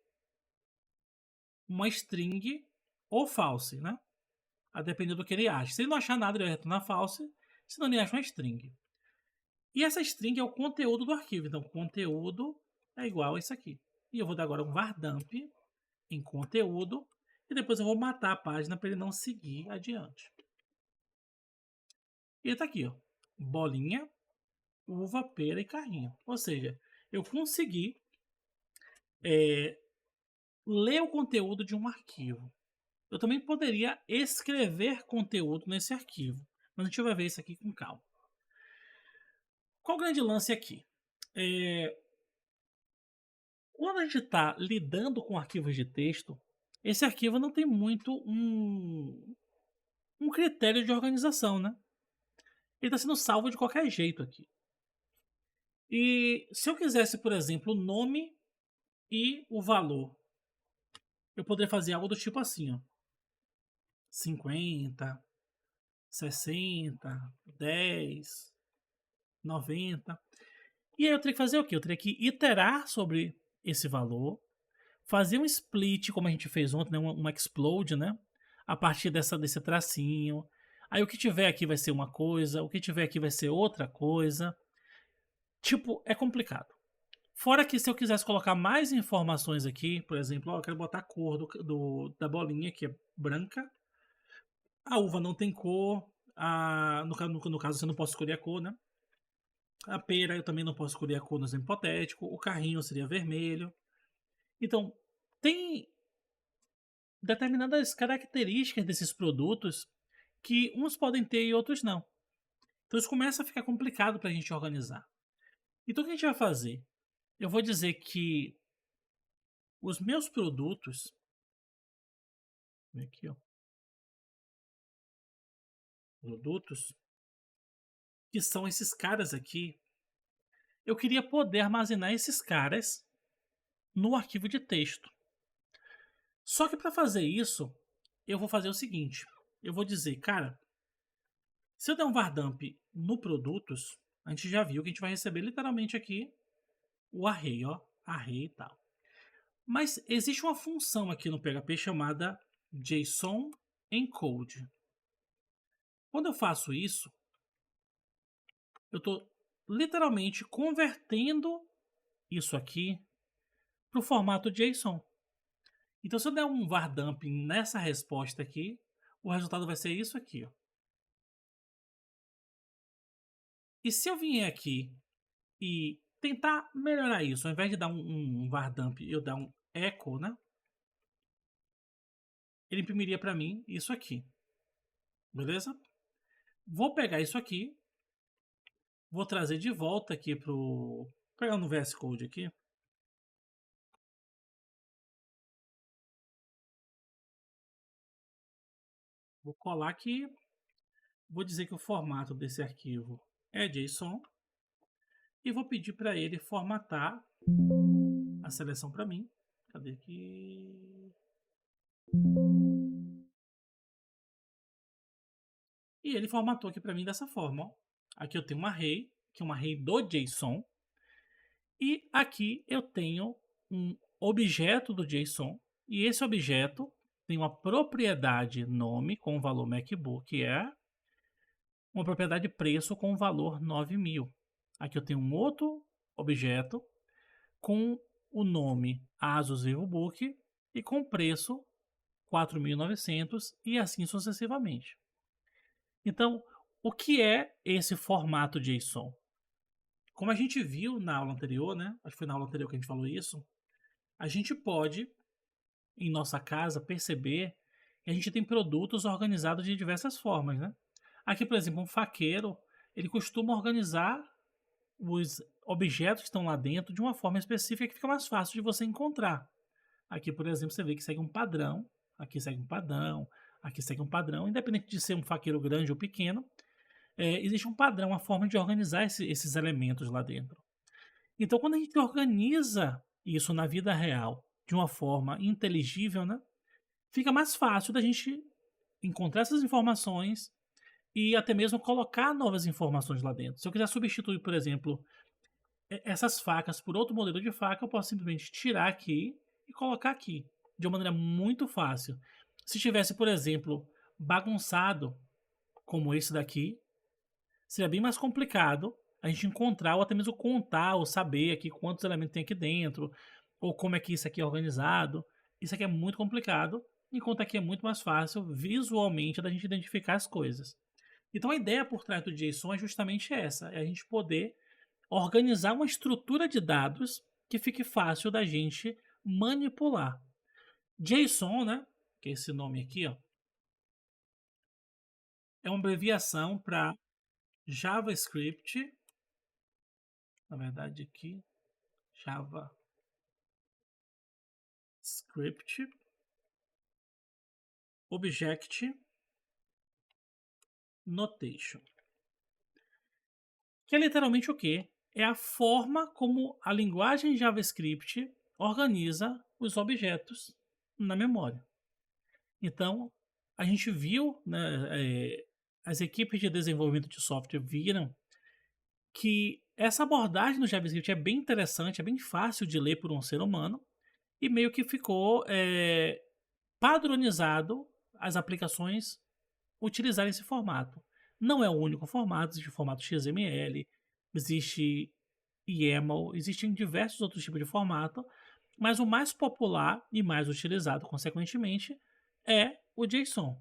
Uma string ou false, né? A depender do que ele acha. Se ele não achar nada, ele vai retornar false, senão ele acha uma string. E essa string é o conteúdo do arquivo. Então, conteúdo é igual a isso aqui. E eu vou dar agora um var_dump em conteúdo. E depois eu vou matar a página para ele não seguir adiante. E está aqui, ó. Bolinha, uva, pera e carrinho. Ou seja, eu consegui ler o conteúdo de um arquivo. Eu também poderia escrever conteúdo nesse arquivo. Mas a gente vai ver isso aqui com calma. Qual o grande lance aqui? Quando a gente está lidando com arquivos de texto, esse arquivo não tem muito um critério de organização, né? Ele está sendo salvo de qualquer jeito aqui. E se eu quisesse, por exemplo, o nome e o valor, eu poderia fazer algo do tipo assim, ó. 50, 60, 10, 90. E aí eu teria que fazer o quê? Eu teria que iterar sobre esse valor, fazer um split, como a gente fez ontem, né? Um explode, né? A partir desse tracinho. Aí o que tiver aqui vai ser uma coisa, o que tiver aqui vai ser outra coisa. Tipo, é complicado. Fora que se eu quisesse colocar mais informações aqui, por exemplo, ó, eu quero botar a cor da bolinha, que é branca. A uva não tem cor. No caso, você não pode escolher a cor, né? A pera eu também não posso escolher a cor no exemplo hipotético. O carrinho seria vermelho. Então, tem determinadas características desses produtos que uns podem ter e outros não. Então isso começa a ficar complicado para a gente organizar. Então o que a gente vai fazer? Eu vou dizer que os meus produtos, aqui ó, produtos, que são esses caras aqui, eu queria poder armazenar esses caras no arquivo de texto. Só que para fazer isso, eu vou fazer o seguinte, eu vou dizer, cara, se eu der um vardamp no produtos, a gente já viu que a gente vai receber literalmente aqui o array, ó, array e tal. Mas existe uma função aqui no PHP chamada JSON encode. Quando eu faço isso, eu estou literalmente convertendo isso aqui para o formato JSON. Então, se eu der um vardamp nessa resposta aqui, o resultado vai ser isso aqui. Ó. E se eu vier aqui e tentar melhorar isso, ao invés de dar um vardamp, eu dar um echo, né? Ele imprimiria para mim isso aqui. Beleza? Vou pegar isso aqui, vou trazer de volta aqui pro... Vou pegar no VS Code aqui. Vou colar aqui. Vou dizer que o formato desse arquivo é JSON. E vou pedir para ele formatar a seleção para mim. Cadê aqui? E ele formatou aqui para mim dessa forma. Ó. Aqui eu tenho um array, que é um array do JSON. E aqui eu tenho um objeto do JSON. E esse objeto tem uma propriedade nome com o valor MacBook, que é uma propriedade preço com o valor 9.000. Aqui eu tenho um outro objeto com o nome Asus VivoBook e com preço 4.900 e assim sucessivamente. Então, o que é esse formato JSON? Como a gente viu na aula anterior, né? Acho que foi na aula anterior que a gente falou isso. A gente pode, em nossa casa, perceber que a gente tem produtos organizados de diversas formas, né? Aqui, por exemplo, um faqueiro, ele costuma organizar os objetos que estão lá dentro de uma forma específica que fica mais fácil de você encontrar. Aqui, por exemplo, você vê que segue um padrão, aqui segue um padrão, aqui segue um padrão, independente de ser um faqueiro grande ou pequeno, existe um padrão, uma forma de organizar esses elementos lá dentro. Então, quando a gente organiza isso na vida real de uma forma inteligível, né, fica mais fácil da gente encontrar essas informações e até mesmo colocar novas informações lá dentro. Se eu quiser substituir, por exemplo, essas facas por outro modelo de faca, eu posso simplesmente tirar aqui e colocar aqui, de uma maneira muito fácil. Se tivesse, por exemplo, bagunçado, como esse daqui, seria bem mais complicado a gente encontrar ou até mesmo contar ou saber aqui quantos elementos tem aqui dentro, ou como é que isso aqui é organizado. Isso aqui é muito complicado, enquanto aqui é muito mais fácil visualmente da gente identificar as coisas. Então a ideia por trás do JSON é justamente essa, é a gente poder organizar uma estrutura de dados que fique fácil da gente manipular. JSON, né, que é esse nome aqui, ó, é uma abreviação para JavaScript, na verdade aqui, JavaScript Object Notation. Que é literalmente o quê? É a forma como a linguagem JavaScript organiza os objetos na memória. Então, a gente viu, né, as equipes de desenvolvimento de software viram que essa abordagem no JavaScript é bem interessante, é bem fácil de ler por um ser humano e meio que ficou padronizado as aplicações utilizarem esse formato. Não é o único formato, existe o formato XML, existe YAML, existem diversos outros tipos de formato, mas o mais popular e mais utilizado, consequentemente, é o JSON.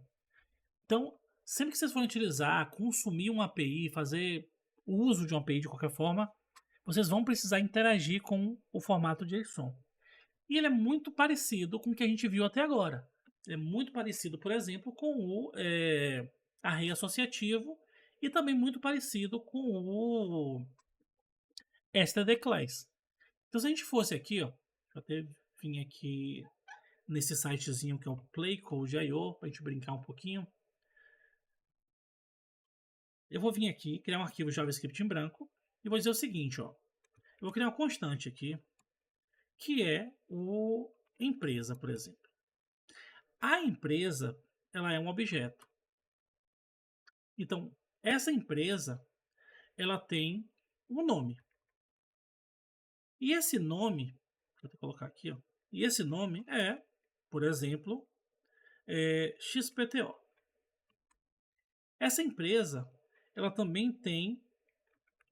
Então, sempre que vocês forem utilizar, consumir uma API, fazer uso de uma API de qualquer forma, vocês vão precisar interagir com o formato JSON. E ele é muito parecido com o que a gente viu até agora. É muito parecido, por exemplo, com o array associativo e também muito parecido com o std class. Então, se a gente fosse aqui, ó, deixa eu até vir aqui nesse sitezinho que é o playcode.io, para a gente brincar um pouquinho. Eu vou vir aqui, criar um arquivo JavaScript em branco e vou dizer o seguinte, ó. Eu vou criar uma constante aqui, que é o empresa, por exemplo. A empresa, ela é um objeto. Então, essa empresa, ela tem um nome. E esse nome, vou colocar aqui, ó. E esse nome é, por exemplo, XPTO. Essa empresa, ela também tem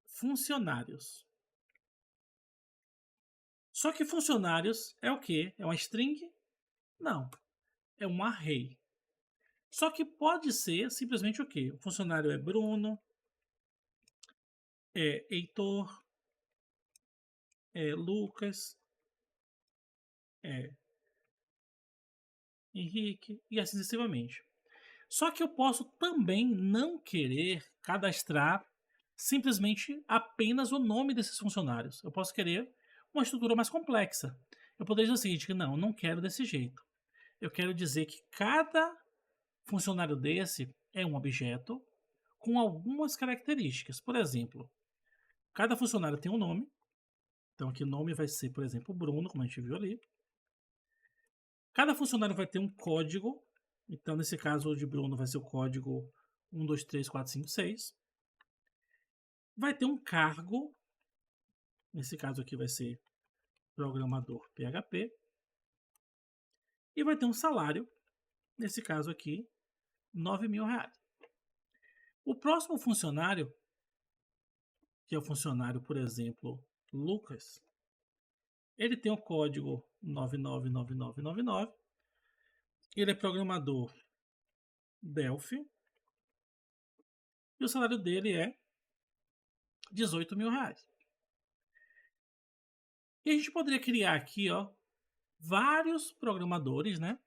funcionários. Só que funcionários é o quê? É uma string? Não. É um array. Só que pode ser simplesmente o quê? O funcionário é Bruno, é Heitor, é Lucas, é Henrique e assim sucessivamente. Só que eu posso também não querer cadastrar simplesmente apenas o nome desses funcionários. Eu posso querer uma estrutura mais complexa. Eu poderia dizer o seguinte, que não, eu não quero desse jeito. Eu quero dizer que cada funcionário desse é um objeto com algumas características. Por exemplo, cada funcionário tem um nome. Então aqui o nome vai ser, por exemplo, Bruno, como a gente viu ali. Cada funcionário vai ter um código. Então, nesse caso, o de Bruno vai ser o código 1, 2, 3, 4, 5, 6. Vai ter um cargo. Nesse caso aqui vai ser programador PHP. E vai ter um salário. Nesse caso aqui, R$9.000. O próximo funcionário, que é o funcionário, por exemplo, Lucas, ele tem o código 999999. Ele é programador Delphi. E o salário dele é R$18.000. E a gente poderia criar aqui, ó, vários programadores, né?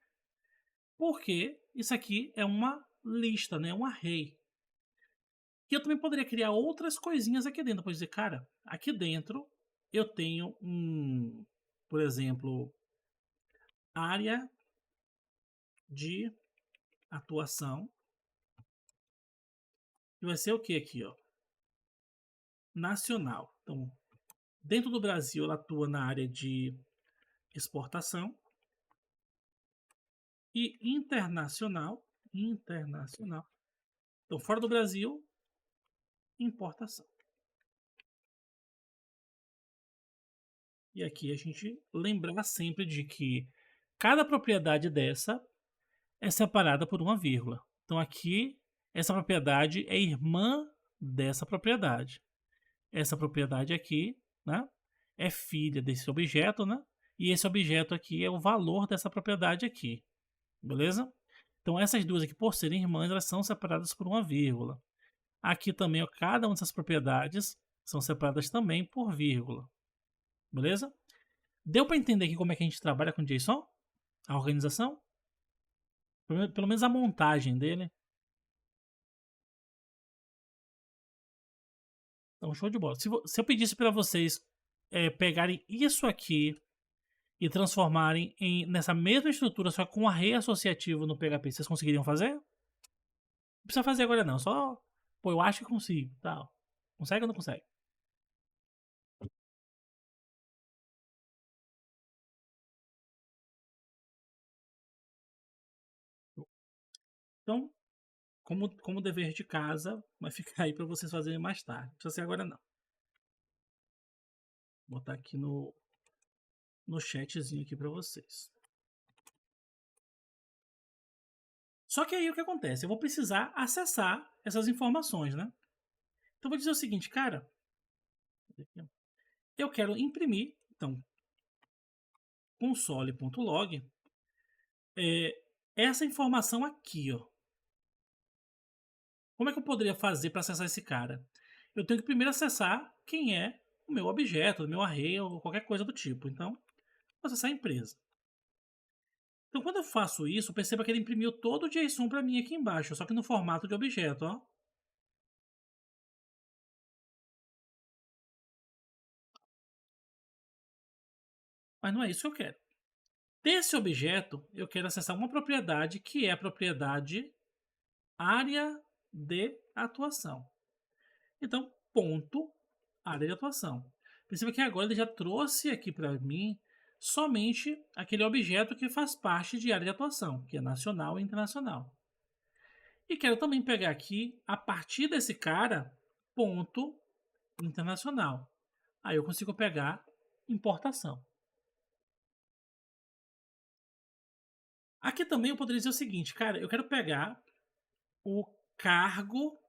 Porque isso aqui é uma lista, né? Um array. E eu também poderia criar outras coisinhas aqui dentro. Pode dizer, cara, aqui dentro eu tenho por exemplo, área de atuação. E vai ser o que aqui, ó? Nacional. Então, dentro do Brasil, ela atua na área de exportação. E internacional. Então, fora do Brasil, importação. E aqui a gente lembrar sempre de que cada propriedade dessa é separada por uma vírgula. Então aqui, essa propriedade é irmã dessa propriedade. Essa propriedade aqui, né, é filha desse objeto, né? E esse objeto aqui é o valor dessa propriedade aqui. Beleza? Então essas duas aqui, por serem irmãs, elas são separadas por uma vírgula. Aqui também, ó, cada uma dessas propriedades são separadas também por vírgula. Beleza? Deu para entender aqui como é que a gente trabalha com JSON? A organização? Pelo menos a montagem dele. Então, show de bola. Se eu pedisse para vocês pegarem isso aqui e transformarem nessa mesma estrutura, só com um array associativo no PHP, vocês conseguiriam fazer? Não precisa fazer agora não, só... Pô, eu acho que consigo, tal. Consegue ou não consegue? Então, como dever de casa, vai ficar aí para vocês fazerem mais tarde. Não precisa ser agora não. Vou botar aqui no chatzinho aqui para vocês. Só que aí o que acontece? Eu vou precisar acessar essas informações, né? Então eu vou dizer o seguinte, cara, eu quero imprimir, então, console.log, essa informação aqui, ó. Como é que eu poderia fazer para acessar esse cara? Eu tenho que primeiro acessar quem é o meu objeto, o meu array ou qualquer coisa do tipo. Então, vou acessar a empresa. Então, quando eu faço isso, perceba que ele imprimiu todo o JSON para mim aqui embaixo, só que no formato de objeto, ó. Mas não é isso que eu quero. Desse objeto, eu quero acessar uma propriedade que é a propriedade área de atuação. Então, ponto, área de atuação. Perceba que agora ele já trouxe aqui para mim somente aquele objeto que faz parte de área de atuação, que é nacional e internacional. E quero também pegar aqui, a partir desse cara, ponto internacional. Aí eu consigo pegar importação. Aqui também eu poderia dizer o seguinte, cara, eu quero pegar o cargo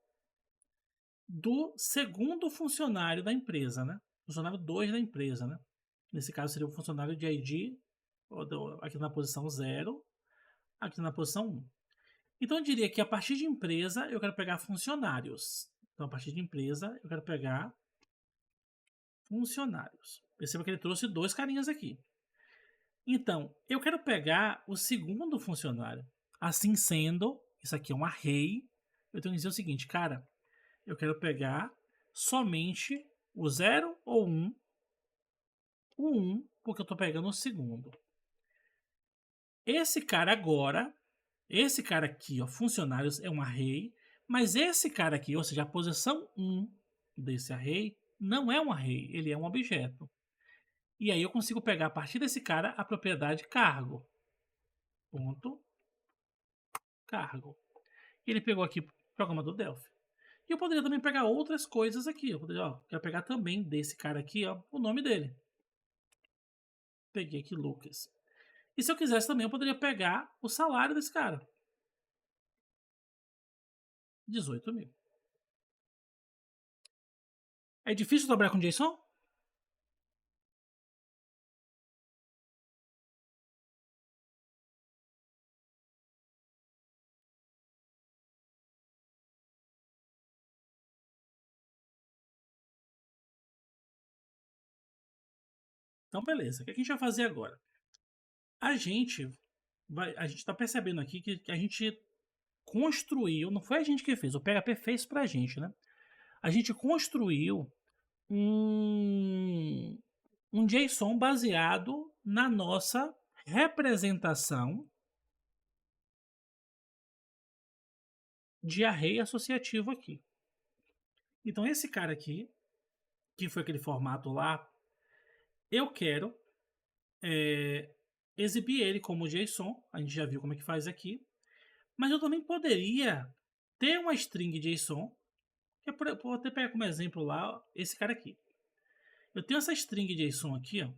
do segundo funcionário da empresa, né? Funcionário 2 da empresa, né? Nesse caso seria o funcionário de ID, aqui na posição 0, aqui na posição 1. Então eu diria que a partir de empresa eu quero pegar funcionários. Então a partir de empresa eu quero pegar funcionários. Perceba que ele trouxe dois carinhas aqui. Então eu quero pegar o segundo funcionário. Assim sendo, isso aqui é um array. Eu tenho que dizer o seguinte, cara, eu quero pegar somente o 0 ou 1, o 1, porque eu estou pegando o segundo. Esse cara agora, esse cara aqui, ó, funcionários, é um array, mas esse cara aqui, ou seja, a posição 1 desse array, não é um array, ele é um objeto. E aí eu consigo pegar a partir desse cara a propriedade cargo. Ponto cargo. Ele pegou aqui programa do Delphi. E eu poderia também pegar outras coisas aqui. Eu poderia, ó, quero pegar também desse cara aqui, ó, o nome dele. Peguei aqui Lucas. E se eu quisesse também, eu poderia pegar o salário desse cara. 18 mil. É difícil trabalhar com JSON? Então, beleza. O que a gente vai fazer agora? A gente está percebendo aqui que a gente construiu, não foi a gente que fez, o PHP fez pra gente, né? A gente construiu um, um JSON baseado na nossa representação de array associativo aqui. Então, esse cara aqui, que foi aquele formato lá, eu quero exibir ele como JSON. A gente já viu como é que faz aqui. Mas eu também poderia ter uma string JSON, que vou até pegar como exemplo lá esse cara aqui. Eu tenho essa string JSON aqui, ó.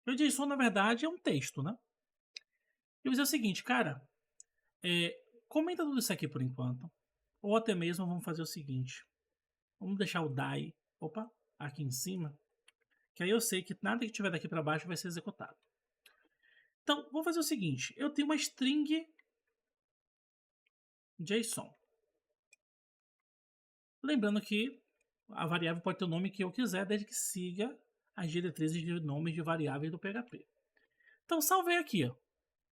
O JSON, na verdade, é um texto, né? Eu vou dizer o seguinte, cara, comenta tudo isso aqui por enquanto. Ou até mesmo vamos fazer o seguinte. Vamos deixar o die, opa, aqui em cima. Que aí eu sei que nada que tiver daqui para baixo vai ser executado. Então, vou fazer o seguinte. Eu tenho uma string JSON. Lembrando que a variável pode ter o nome que eu quiser, desde que siga as diretrizes de nomes de variáveis do PHP. Então, salvei aqui. Ó.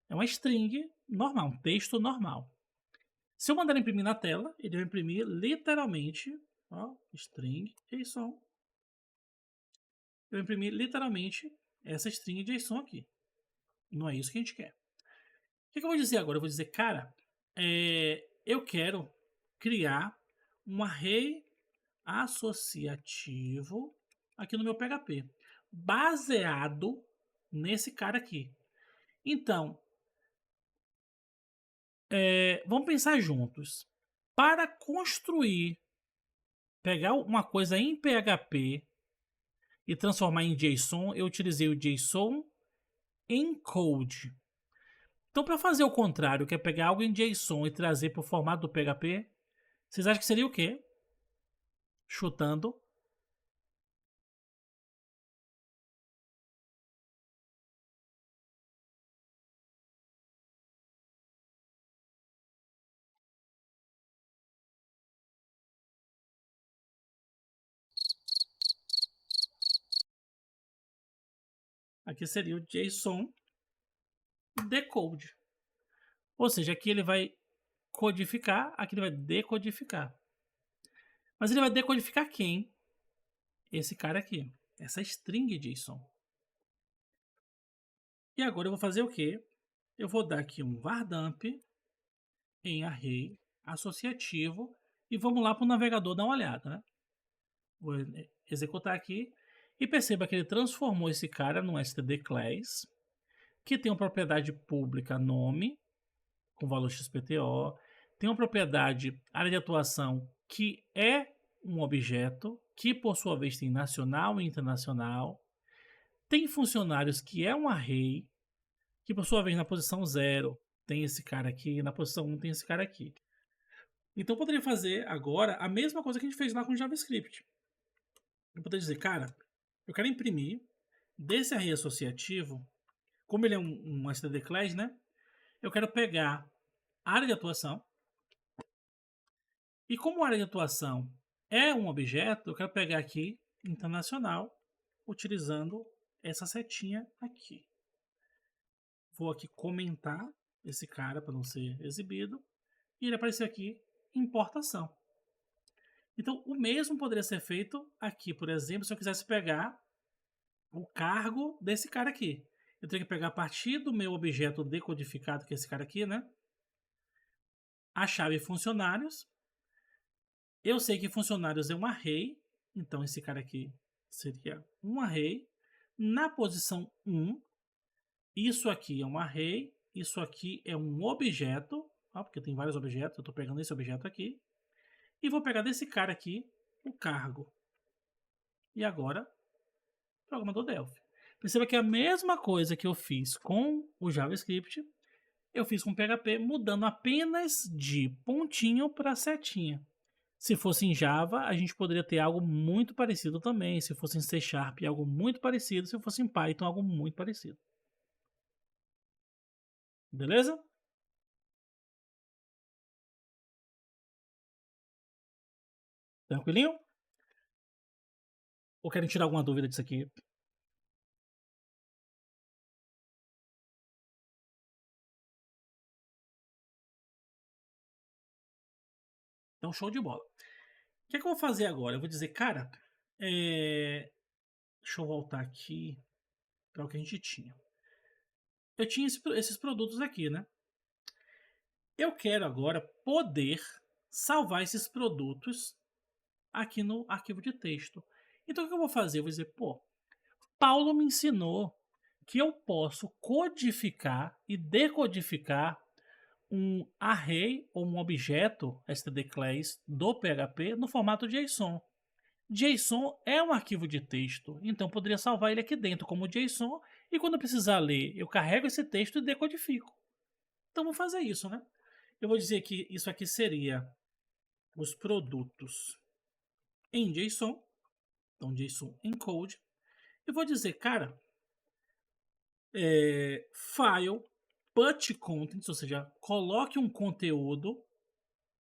É uma string normal, um texto normal. Se eu mandar imprimir na tela, ele vai imprimir literalmente Ó, string JSON. Eu imprimi literalmente essa string JSON aqui. Não é isso que a gente quer. O que eu vou dizer agora? Eu vou dizer, cara, eu quero criar um array associativo aqui no meu PHP, baseado nesse cara aqui. Então, vamos pensar juntos. Para construir, pegar uma coisa em PHP e transformar em JSON, eu utilizei o JSON Encode. Então, para fazer o contrário, que é pegar algo em JSON e trazer para o formato do PHP, vocês acham que seria o quê? Chutando. Aqui seria o JSON Decode. Ou seja, aqui ele vai codificar, aqui ele vai decodificar. Mas ele vai decodificar quem? Esse cara aqui. Essa string JSON. E agora eu vou fazer o quê? Eu vou dar aqui um vardamp em array associativo e vamos lá para o navegador dar uma olhada, né? Vou executar aqui e perceba que ele transformou esse cara no std class, que tem uma propriedade pública nome, com valor XPTO, tem uma propriedade área de atuação, que é um objeto, que por sua vez tem nacional e internacional, tem funcionários, que é um array, que por sua vez na posição 0 tem esse cara aqui, na posição 1 tem esse cara aqui. Então eu poderia fazer agora a mesma coisa que a gente fez lá com JavaScript. Eu poderia dizer, cara, eu quero imprimir desse array associativo, como ele é um std class, né? Eu quero pegar a área de atuação, e como a área de atuação é um objeto, eu quero pegar aqui internacional, utilizando essa setinha aqui. Vou aqui comentar esse cara para não ser exibido, e ele apareceu aqui, importação. Então, o mesmo poderia ser feito aqui, por exemplo, se eu quisesse pegar o cargo desse cara aqui. Eu teria que pegar a partir do meu objeto decodificado, que é esse cara aqui, né? A chave funcionários. Eu sei que funcionários é um array, então esse cara aqui seria um array. Na posição 1, isso aqui é um array, isso aqui é um objeto, ó, porque tem vários objetos, eu estou pegando esse objeto aqui. E vou pegar desse cara aqui o cargo. E agora, programador Delphi. Perceba que é a mesma coisa que eu fiz com o JavaScript, eu fiz com o PHP, mudando apenas de pontinho para setinha. Se fosse em Java, a gente poderia ter algo muito parecido também. Se fosse em C Sharp, algo muito parecido. Se fosse em Python, algo muito parecido. Beleza? Tranquilinho? Ou querem tirar alguma dúvida disso aqui? Então, show de bola. O que é que eu vou fazer agora? Eu vou dizer, cara, deixa eu voltar aqui para o que a gente tinha. Eu tinha esses produtos aqui, né? Eu quero agora poder salvar esses produtos aqui no arquivo de texto. Então, o que eu vou fazer? Eu vou dizer, pô, Paulo me ensinou que eu posso codificar e decodificar um array ou um objeto std class do PHP no formato JSON. JSON é um arquivo de texto, então eu poderia salvar ele aqui dentro como JSON e quando eu precisar ler, eu carrego esse texto e decodifico. Então vou fazer isso, né? Eu vou dizer que isso aqui seria os produtos em JSON, então JSON encode, e vou dizer, cara, file put contents, ou seja, coloque um conteúdo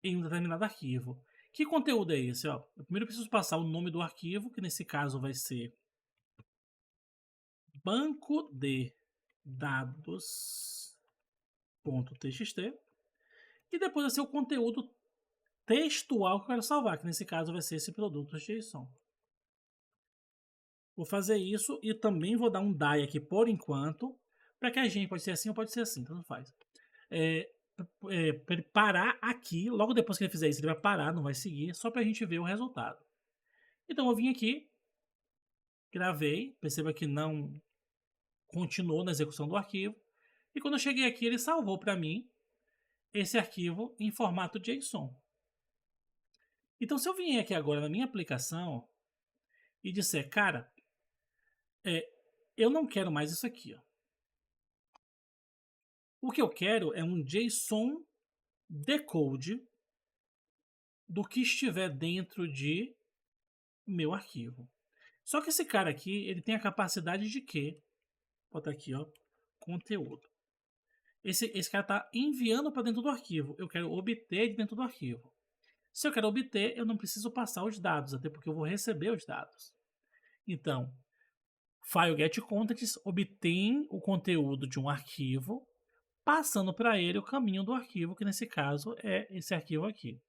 em um determinado arquivo. Que conteúdo é esse? Ó, eu primeiro preciso passar o nome do arquivo, que nesse caso vai ser banco de dados.txt, e depois vai ser o conteúdo textual que eu quero salvar, que nesse caso vai ser esse produto JSON. Vou fazer isso e também vou dar um die aqui por enquanto, para que a gente pode ser assim ou pode ser assim, tanto faz. Para ele parar aqui, logo depois que ele fizer isso, ele vai parar, não vai seguir, só para a gente ver o resultado. Então eu vim aqui, gravei, perceba que não continuou na execução do arquivo, e quando eu cheguei aqui ele salvou para mim esse arquivo em formato JSON. Então se eu vier aqui agora na minha aplicação e disser, cara, eu não quero mais isso aqui, ó. O que eu quero é um JSON decode do que estiver dentro de meu arquivo. Só que esse cara aqui, ele tem a capacidade de quê? Vou botar aqui, ó, conteúdo. Esse cara está enviando para dentro do arquivo. Eu quero obter de dentro do arquivo. Se eu quero obter, eu não preciso passar os dados, até porque eu vou receber os dados. Então, file get contents obtém o conteúdo de um arquivo, passando para ele o caminho do arquivo, que nesse caso é esse arquivo aqui.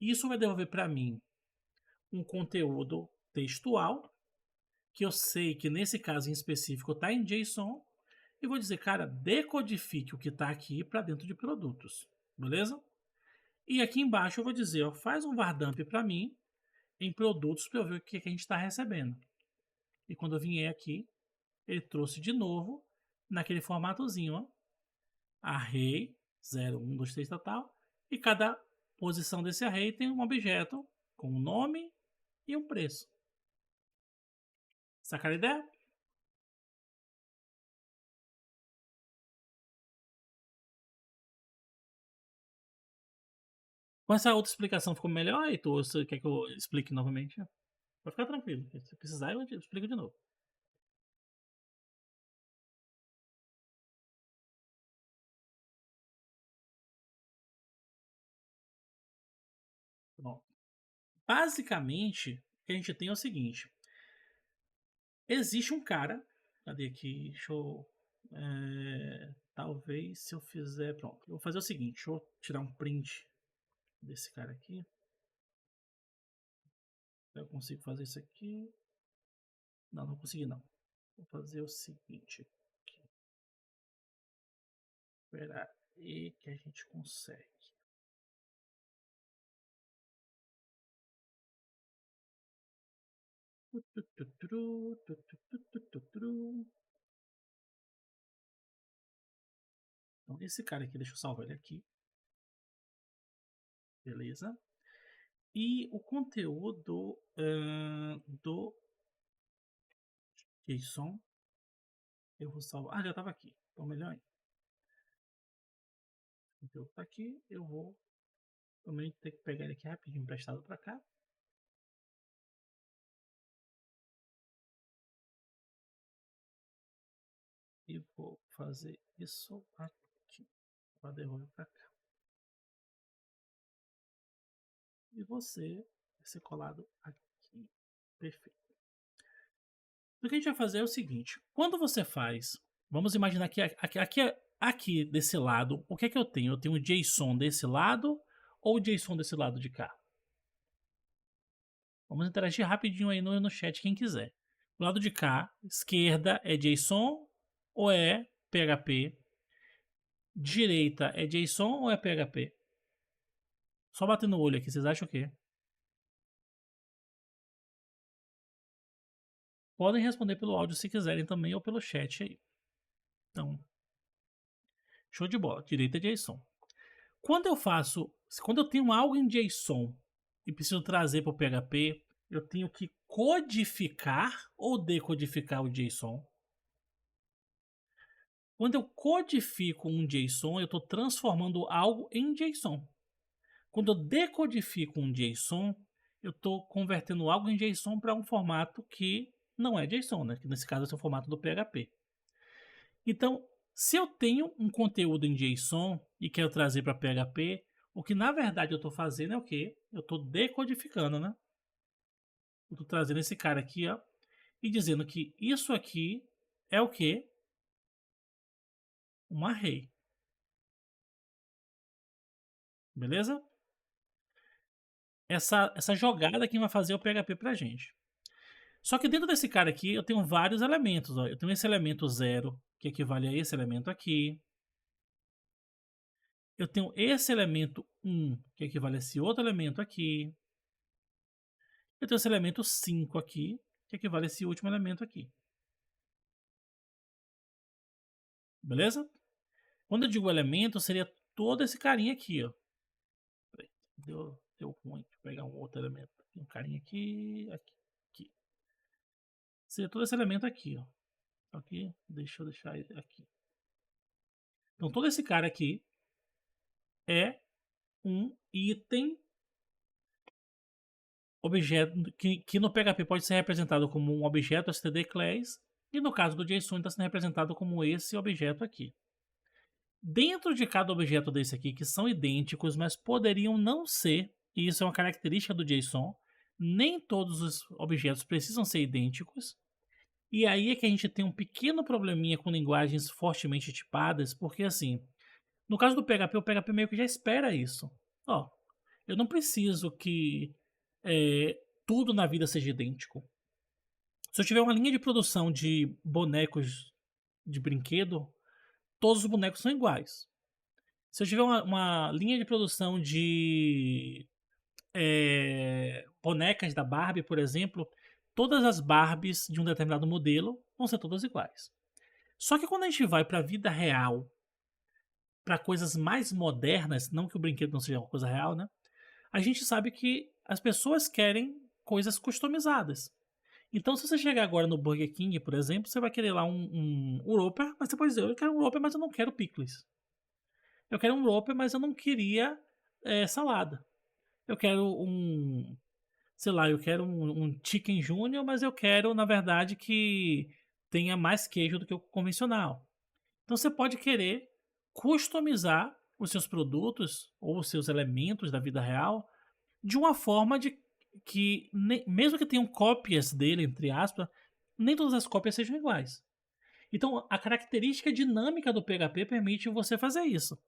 Isso vai devolver para mim um conteúdo textual, que eu sei que nesse caso em específico está em JSON, e vou dizer, cara, decodifique o que está aqui para dentro de produtos, beleza? E aqui embaixo eu vou dizer, ó, faz um var dump para mim em produtos para eu ver o que a gente está recebendo. E quando eu vier aqui, ele trouxe de novo naquele formatozinho, ó, array 0, 1, 2, 3, tal, e cada posição desse array tem um objeto com um nome e um preço. Sacaram a ideia? Com essa outra explicação ficou melhor, Heitor? Ou você quer que eu explique novamente? Pode ficar tranquilo. Se precisar, eu explico de novo. Bom, basicamente, o que a gente tem é o seguinte. Existe um cara. Cadê aqui? Deixa eu. Talvez se eu fizer. Pronto. Eu vou fazer o seguinte. Deixa eu tirar um print desse cara aqui. Eu consigo fazer isso aqui. Não, não consegui não. Vou fazer o seguinte aqui. Espera aí que a gente consegue. Então, esse cara aqui, deixa eu salvar ele aqui. Beleza. E o conteúdo do JSON, eu vou salvar. Ah, já estava aqui. Então, melhor ainda. O conteúdo está aqui. Eu vou também ter que pegar ele aqui rapidinho emprestado para cá. E vou fazer isso aqui. Para devolver para cá. E você vai ser colado aqui. Perfeito. O que a gente vai fazer é o seguinte. Quando você faz... Vamos imaginar que aqui desse lado, o que é que eu tenho? Eu tenho o JSON desse lado ou o JSON desse lado de cá? Vamos interagir rapidinho aí no chat, quem quiser. Do lado de cá, esquerda é JSON ou é PHP? Direita é JSON ou é PHP? Só batendo o olho aqui, vocês acham o quê? Podem responder pelo áudio se quiserem também ou pelo chat aí. Então, show de bola. Direita é JSON. Quando eu tenho algo em JSON e preciso trazer para o PHP, eu tenho que codificar ou decodificar o JSON. Quando eu codifico um JSON, eu estou transformando algo em JSON. Quando eu decodifico um JSON, eu estou convertendo algo em JSON para um formato que não é JSON, né? Que nesse caso é o formato do PHP. Então, se eu tenho um conteúdo em JSON e quero trazer para PHP, o que na verdade eu estou fazendo é o quê? Eu estou decodificando, né? Eu estou trazendo esse cara aqui, ó, e dizendo que isso aqui é o quê? Um array. Beleza? essa jogada que vai fazer o PHP pra gente. Só que dentro desse cara aqui eu tenho vários elementos, ó. Eu tenho esse elemento zero, que equivale a esse elemento aqui. Eu tenho esse elemento 1, que equivale a esse outro elemento aqui. Eu tenho esse elemento 5 aqui, que equivale a esse último elemento aqui. Beleza? Quando eu digo elemento, seria todo esse carinha aqui, ó. Peraí, deu ruim. Deixa eu pegar um outro elemento. Tem um carinha aqui, aqui, aqui. Seria todo esse elemento aqui, ó. Aqui, deixa eu deixar ele aqui. Então todo esse cara aqui é um item objeto que no PHP pode ser representado como um objeto std class e no caso do JSON está sendo representado como esse objeto aqui. Dentro de cada objeto desse aqui, que são idênticos, mas poderiam não ser, e isso é uma característica do JSON, nem todos os objetos precisam ser idênticos, e aí é que a gente tem um pequeno probleminha com linguagens fortemente tipadas, porque assim, no caso do PHP, o PHP meio que já espera isso. Ó, eu não preciso que tudo na vida seja idêntico. Se eu tiver uma linha de produção de bonecos de brinquedo, todos os bonecos são iguais. Se eu tiver uma linha de produção de bonecas da Barbie, por exemplo, todas as Barbies de um determinado modelo vão ser todas iguais. Só que quando a gente vai para a vida real, para coisas mais modernas, não que o brinquedo não seja uma coisa real, né? A gente sabe que as pessoas querem coisas customizadas. Então, se você chegar agora no Burger King, por exemplo, você vai querer lá um Whopper, mas você pode dizer, eu quero um Whopper, mas eu não quero picles. Eu quero um Whopper, mas eu não queria salada. Eu quero sei lá, eu quero um Chicken Junior, mas eu quero, na verdade, que tenha mais queijo do que o convencional. Então você pode querer customizar os seus produtos ou os seus elementos da vida real de uma forma de que, mesmo que tenham cópias dele, entre aspas, nem todas as cópias sejam iguais. Então, a característica dinâmica do PHP permite você fazer isso.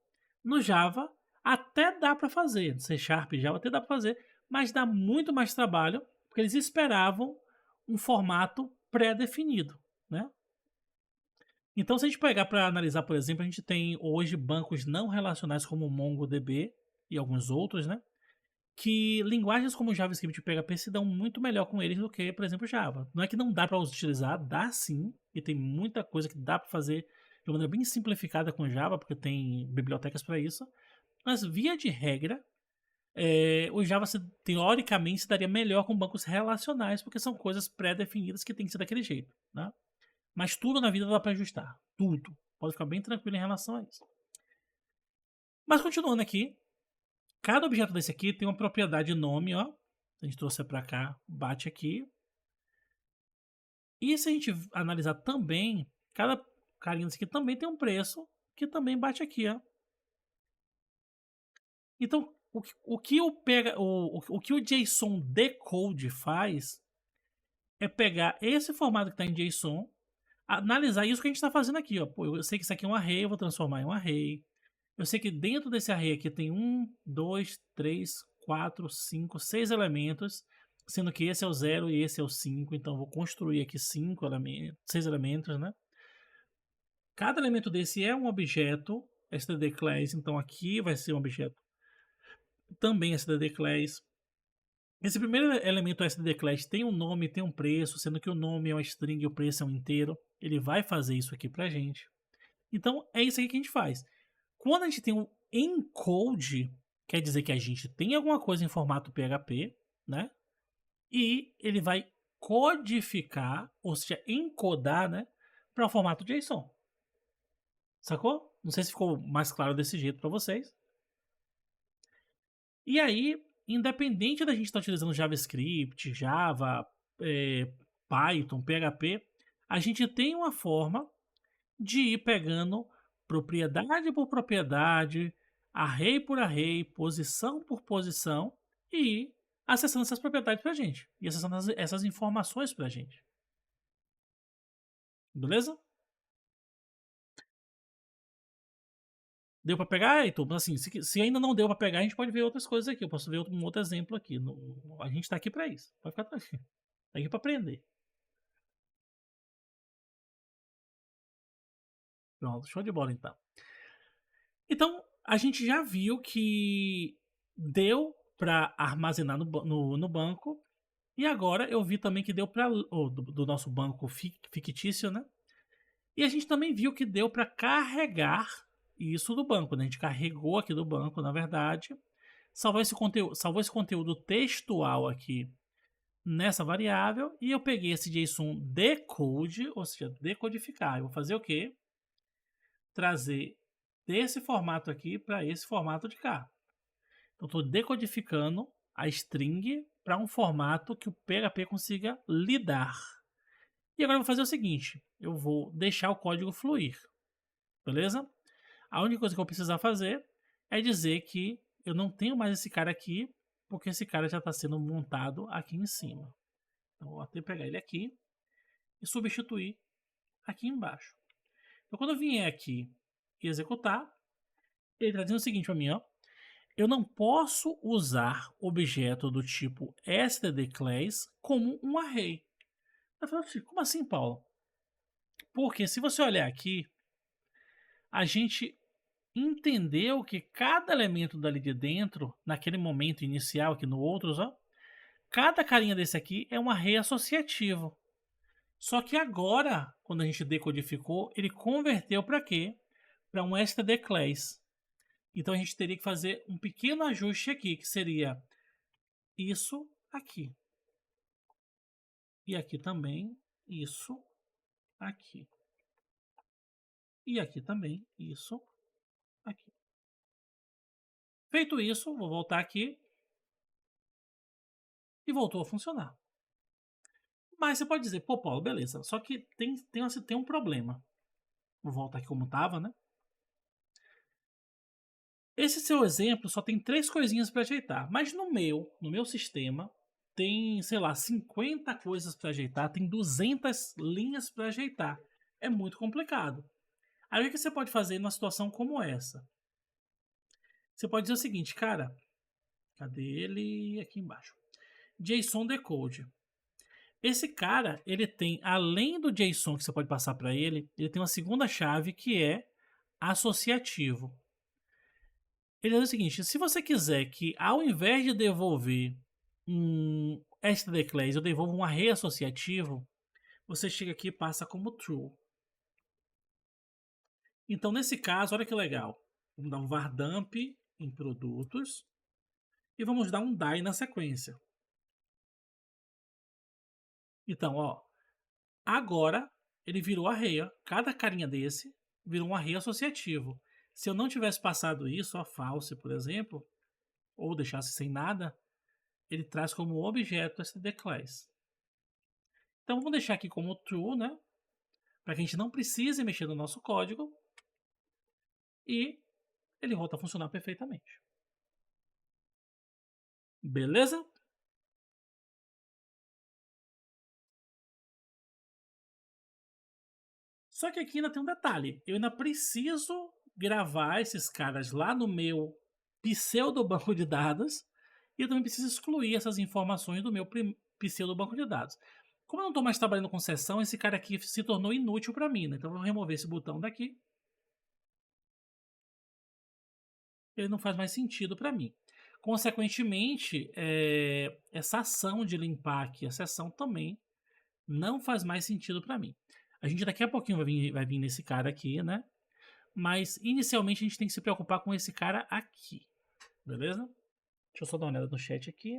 No Java, até dá para fazer. C Sharp e Java até dá para fazer, mas dá muito mais trabalho, porque eles esperavam um formato pré-definido, né? Então, se a gente pegar para analisar, por exemplo, a gente tem hoje bancos não relacionais como o MongoDB e alguns outros, né? Que linguagens como JavaScript e PHP se dão muito melhor com eles do que, por exemplo, Java. Não é que não dá para utilizar, dá sim, e tem muita coisa que dá para fazer de maneira bem simplificada com Java, porque tem bibliotecas para isso. Mas, via de regra, o Java teoricamente se daria melhor com bancos relacionais, porque são coisas pré-definidas que tem que ser daquele jeito. Né? Mas tudo na vida dá para ajustar. Tudo. Pode ficar bem tranquilo em relação a isso. Mas continuando aqui, cada objeto desse aqui tem uma propriedade nome, ó. A gente trouxe para cá, bate aqui. E se a gente analisar também, cada carinha desse aqui também tem um preço que também bate aqui, ó. Então, o que o JSON decode faz é pegar esse formato que está em JSON, analisar isso que a gente está fazendo aqui, ó. Pô, eu sei que isso aqui é um array, eu vou transformar em um array. Eu sei que dentro desse array aqui tem 1, 2, 3, 4, 5, 6 elementos, sendo que esse é o 0 e esse é o 5, então eu vou construir aqui 6 elementos, né? Cada elemento desse é um objeto std class, então aqui vai ser um objeto também std class. Esse primeiro elemento std class tem um nome, tem um preço, sendo que o nome é uma string e o preço é um inteiro. Ele vai fazer isso aqui pra gente. Então é isso aqui que a gente faz. Quando a gente tem um encode, quer dizer que a gente tem alguma coisa em formato PHP, né? E ele vai codificar, ou seja, encodar, né, para o formato JSON. Sacou? Não sei se ficou mais claro desse jeito para vocês. E aí, independente da gente estar utilizando JavaScript, Java, Python, PHP, a gente tem uma forma de ir pegando propriedade por propriedade, array por array, posição por posição e ir acessando essas propriedades para a gente e acessando essas informações para a gente. Beleza? Deu para pegar, Heitor? Mas assim, se ainda não deu para pegar, a gente pode ver outras coisas aqui. Eu posso ver um outro exemplo aqui. A gente tá aqui para isso. Pode ficar tranquilo. Tá aqui para aprender. Pronto, show de bola então. Então, a gente já viu que deu para armazenar no banco. E agora eu vi também que deu para do nosso banco fictício, né? E a gente também viu que deu para carregar isso do banco, né? A gente carregou aqui do banco, na verdade, salvou esse conteúdo textual aqui nessa variável e eu peguei esse JSON decode, ou seja, decodificar. Eu vou fazer o quê? Trazer desse formato aqui para esse formato de cá. Então, estou decodificando a string para um formato que o PHP consiga lidar. E agora eu vou fazer o seguinte, eu vou deixar o código fluir, beleza? A única coisa que eu vou precisar fazer é dizer que eu não tenho mais esse cara aqui, porque esse cara já está sendo montado aqui em cima. Então, eu vou até pegar ele aqui e substituir aqui embaixo. Então, quando eu vier aqui e executar, ele está dizendo o seguinte para mim, ó. Eu não posso usar objeto do tipo stdclass como um array. Eu falo assim, como assim, Paulo? Porque se você olhar aqui, a gente entendeu que cada elemento dali de dentro, naquele momento inicial aqui no outros, ó, cada carinha desse aqui é um array associativo. Só que agora, quando a gente decodificou, ele converteu para quê? Para um stdclass. Então a gente teria que fazer um pequeno ajuste aqui, que seria isso aqui. E aqui também, isso aqui. E aqui também, isso aqui. Feito isso, vou voltar aqui. E voltou a funcionar. Mas você pode dizer, pô, Paulo, beleza. Só que tem um problema. Vou voltar aqui como estava, né? Esse seu exemplo só tem 3 coisinhas para ajeitar. Mas no meu sistema, tem, sei lá, 50 coisas para ajeitar, tem 200 linhas para ajeitar. É muito complicado. Aí o que você pode fazer numa situação como essa? Você pode dizer o seguinte, cara, cadê ele? Aqui embaixo. JSON decode. Esse cara, ele tem, além do JSON que você pode passar para ele, ele tem uma segunda chave que é associativo. Ele diz o seguinte, se você quiser que ao invés de devolver um stdclass, eu devolvo um array associativo, você chega aqui e passa como true. Então, nesse caso, olha que legal. Vamos dar um var dump em produtos e vamos dar um die na sequência. Então, ó, agora ele virou array. Ó. Cada carinha desse virou um array associativo. Se eu não tivesse passado isso, a false, por exemplo, ou deixasse sem nada, ele traz como objeto stdclass. Então vamos deixar aqui como true, né? Para que a gente não precise mexer no nosso código. E ele volta a funcionar perfeitamente. Beleza? Só que aqui ainda tem um detalhe. Eu ainda preciso gravar esses caras lá no meu pseudo banco de dados. E eu também preciso excluir essas informações do meu pseudo banco de dados. Como eu não estou mais trabalhando com sessão, esse cara aqui se tornou inútil para mim. Né? Então eu vou remover esse botão daqui. Ele não faz mais sentido para mim. Consequentemente, essa ação de limpar aqui a sessão também não faz mais sentido para mim. A gente daqui a pouquinho vai vir nesse cara aqui, né? Mas inicialmente a gente tem que se preocupar com esse cara aqui, beleza? Deixa eu só dar uma olhada no chat aqui.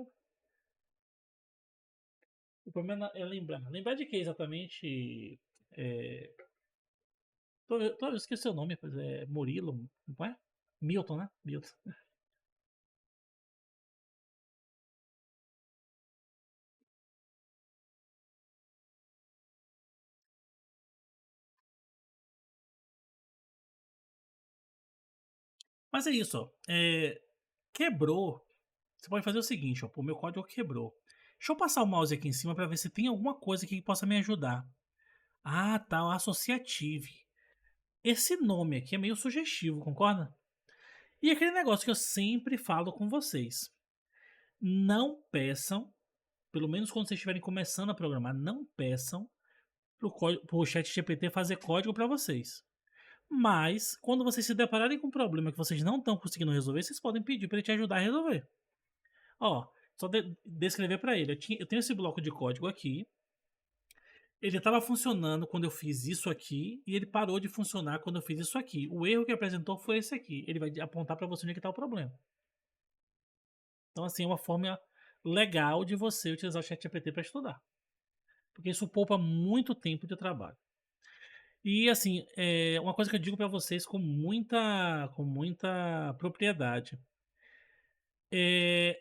O problema é lembrar de que exatamente? Eu esqueci o nome, pois é Murilo, não é? Milton, né? Milton. Mas é isso, ó. Quebrou. Você pode fazer o seguinte, ó. O meu código quebrou. Deixa eu passar o mouse aqui em cima para ver se tem alguma coisa aqui que possa me ajudar. Ah, tá, o Associative. Esse nome aqui é meio sugestivo, concorda? E aquele negócio que eu sempre falo com vocês: não peçam, pelo menos quando vocês estiverem começando a programar, não peçam para o ChatGPT fazer código para vocês. Mas, quando vocês se depararem com um problema que vocês não estão conseguindo resolver, vocês podem pedir para ele te ajudar a resolver. Ó, só descrever para ele. Eu tenho esse bloco de código aqui. Ele estava funcionando quando eu fiz isso aqui e ele parou de funcionar quando eu fiz isso aqui. O erro que apresentou foi esse aqui. Ele vai apontar para você onde é que está o problema. Então, assim, é uma forma legal de você utilizar o ChatGPT para estudar. Porque isso poupa muito tempo de trabalho. E, assim, uma coisa que eu digo para vocês com muita propriedade.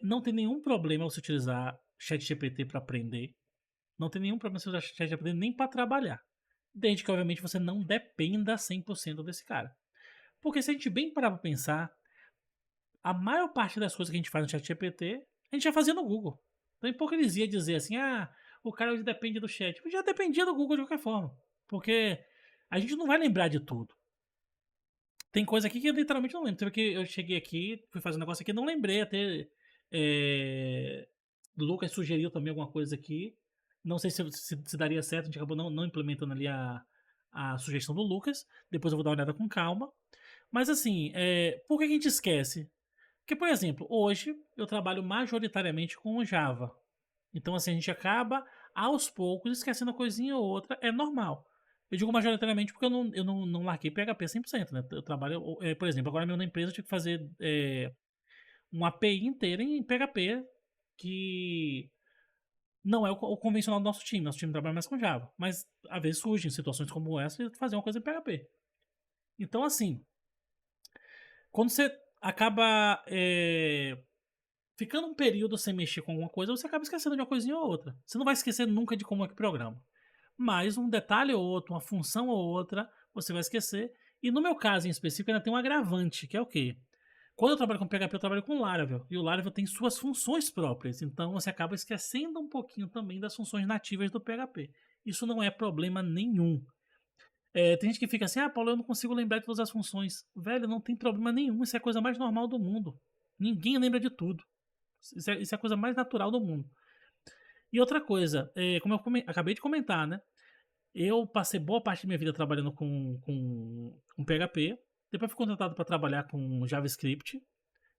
Não tem nenhum problema você utilizar ChatGPT para aprender. Não tem nenhum problema você usar ChatGPT nem para trabalhar. Desde que, obviamente, você não dependa 100% desse cara. Porque se a gente bem parar pra pensar, a maior parte das coisas que a gente faz no ChatGPT, a gente já fazia no Google. Então é hipocrisia dizer assim, o cara hoje depende do chat. Eu já dependia do Google de qualquer forma. Porque a gente não vai lembrar de tudo. Tem coisa aqui que eu literalmente não lembro. Teve que eu cheguei aqui, fui fazer um negócio aqui, não lembrei até. O Lucas sugeriu também alguma coisa aqui. Não sei se daria certo, a gente acabou não implementando ali a sugestão do Lucas. Depois eu vou dar uma olhada com calma. Mas assim, por que a gente esquece? Porque, por exemplo, hoje eu trabalho majoritariamente com o Java. Então, assim, a gente acaba aos poucos esquecendo uma coisinha ou outra, é normal. Eu digo majoritariamente porque eu não larguei PHP 100%, né? Eu trabalho, por exemplo, agora mesmo na empresa eu tive que fazer uma API inteira em PHP, que não é o convencional do nosso time. Nosso time trabalha mais com Java. Mas às vezes surgem situações como essa de fazer uma coisa em PHP. Então, assim, quando você acaba ficando um período sem mexer com alguma coisa, você acaba esquecendo de uma coisinha ou outra. Você não vai esquecer nunca de como é que programa. Mas um detalhe ou outro, uma função ou outra, você vai esquecer. E no meu caso em específico, ainda tem um agravante, que é o quê? Quando eu trabalho com PHP, eu trabalho com Laravel. E o Laravel tem suas funções próprias. Então você acaba esquecendo um pouquinho também das funções nativas do PHP. Isso não é problema nenhum. Tem gente que fica assim, Paulo, eu não consigo lembrar de todas as funções. Velho, não tem problema nenhum. Isso é a coisa mais normal do mundo. Ninguém lembra de tudo. Isso é a coisa mais natural do mundo. E outra coisa, como eu acabei de comentar, né? Eu passei boa parte da minha vida trabalhando com PHP. Depois fui contratado para trabalhar com JavaScript.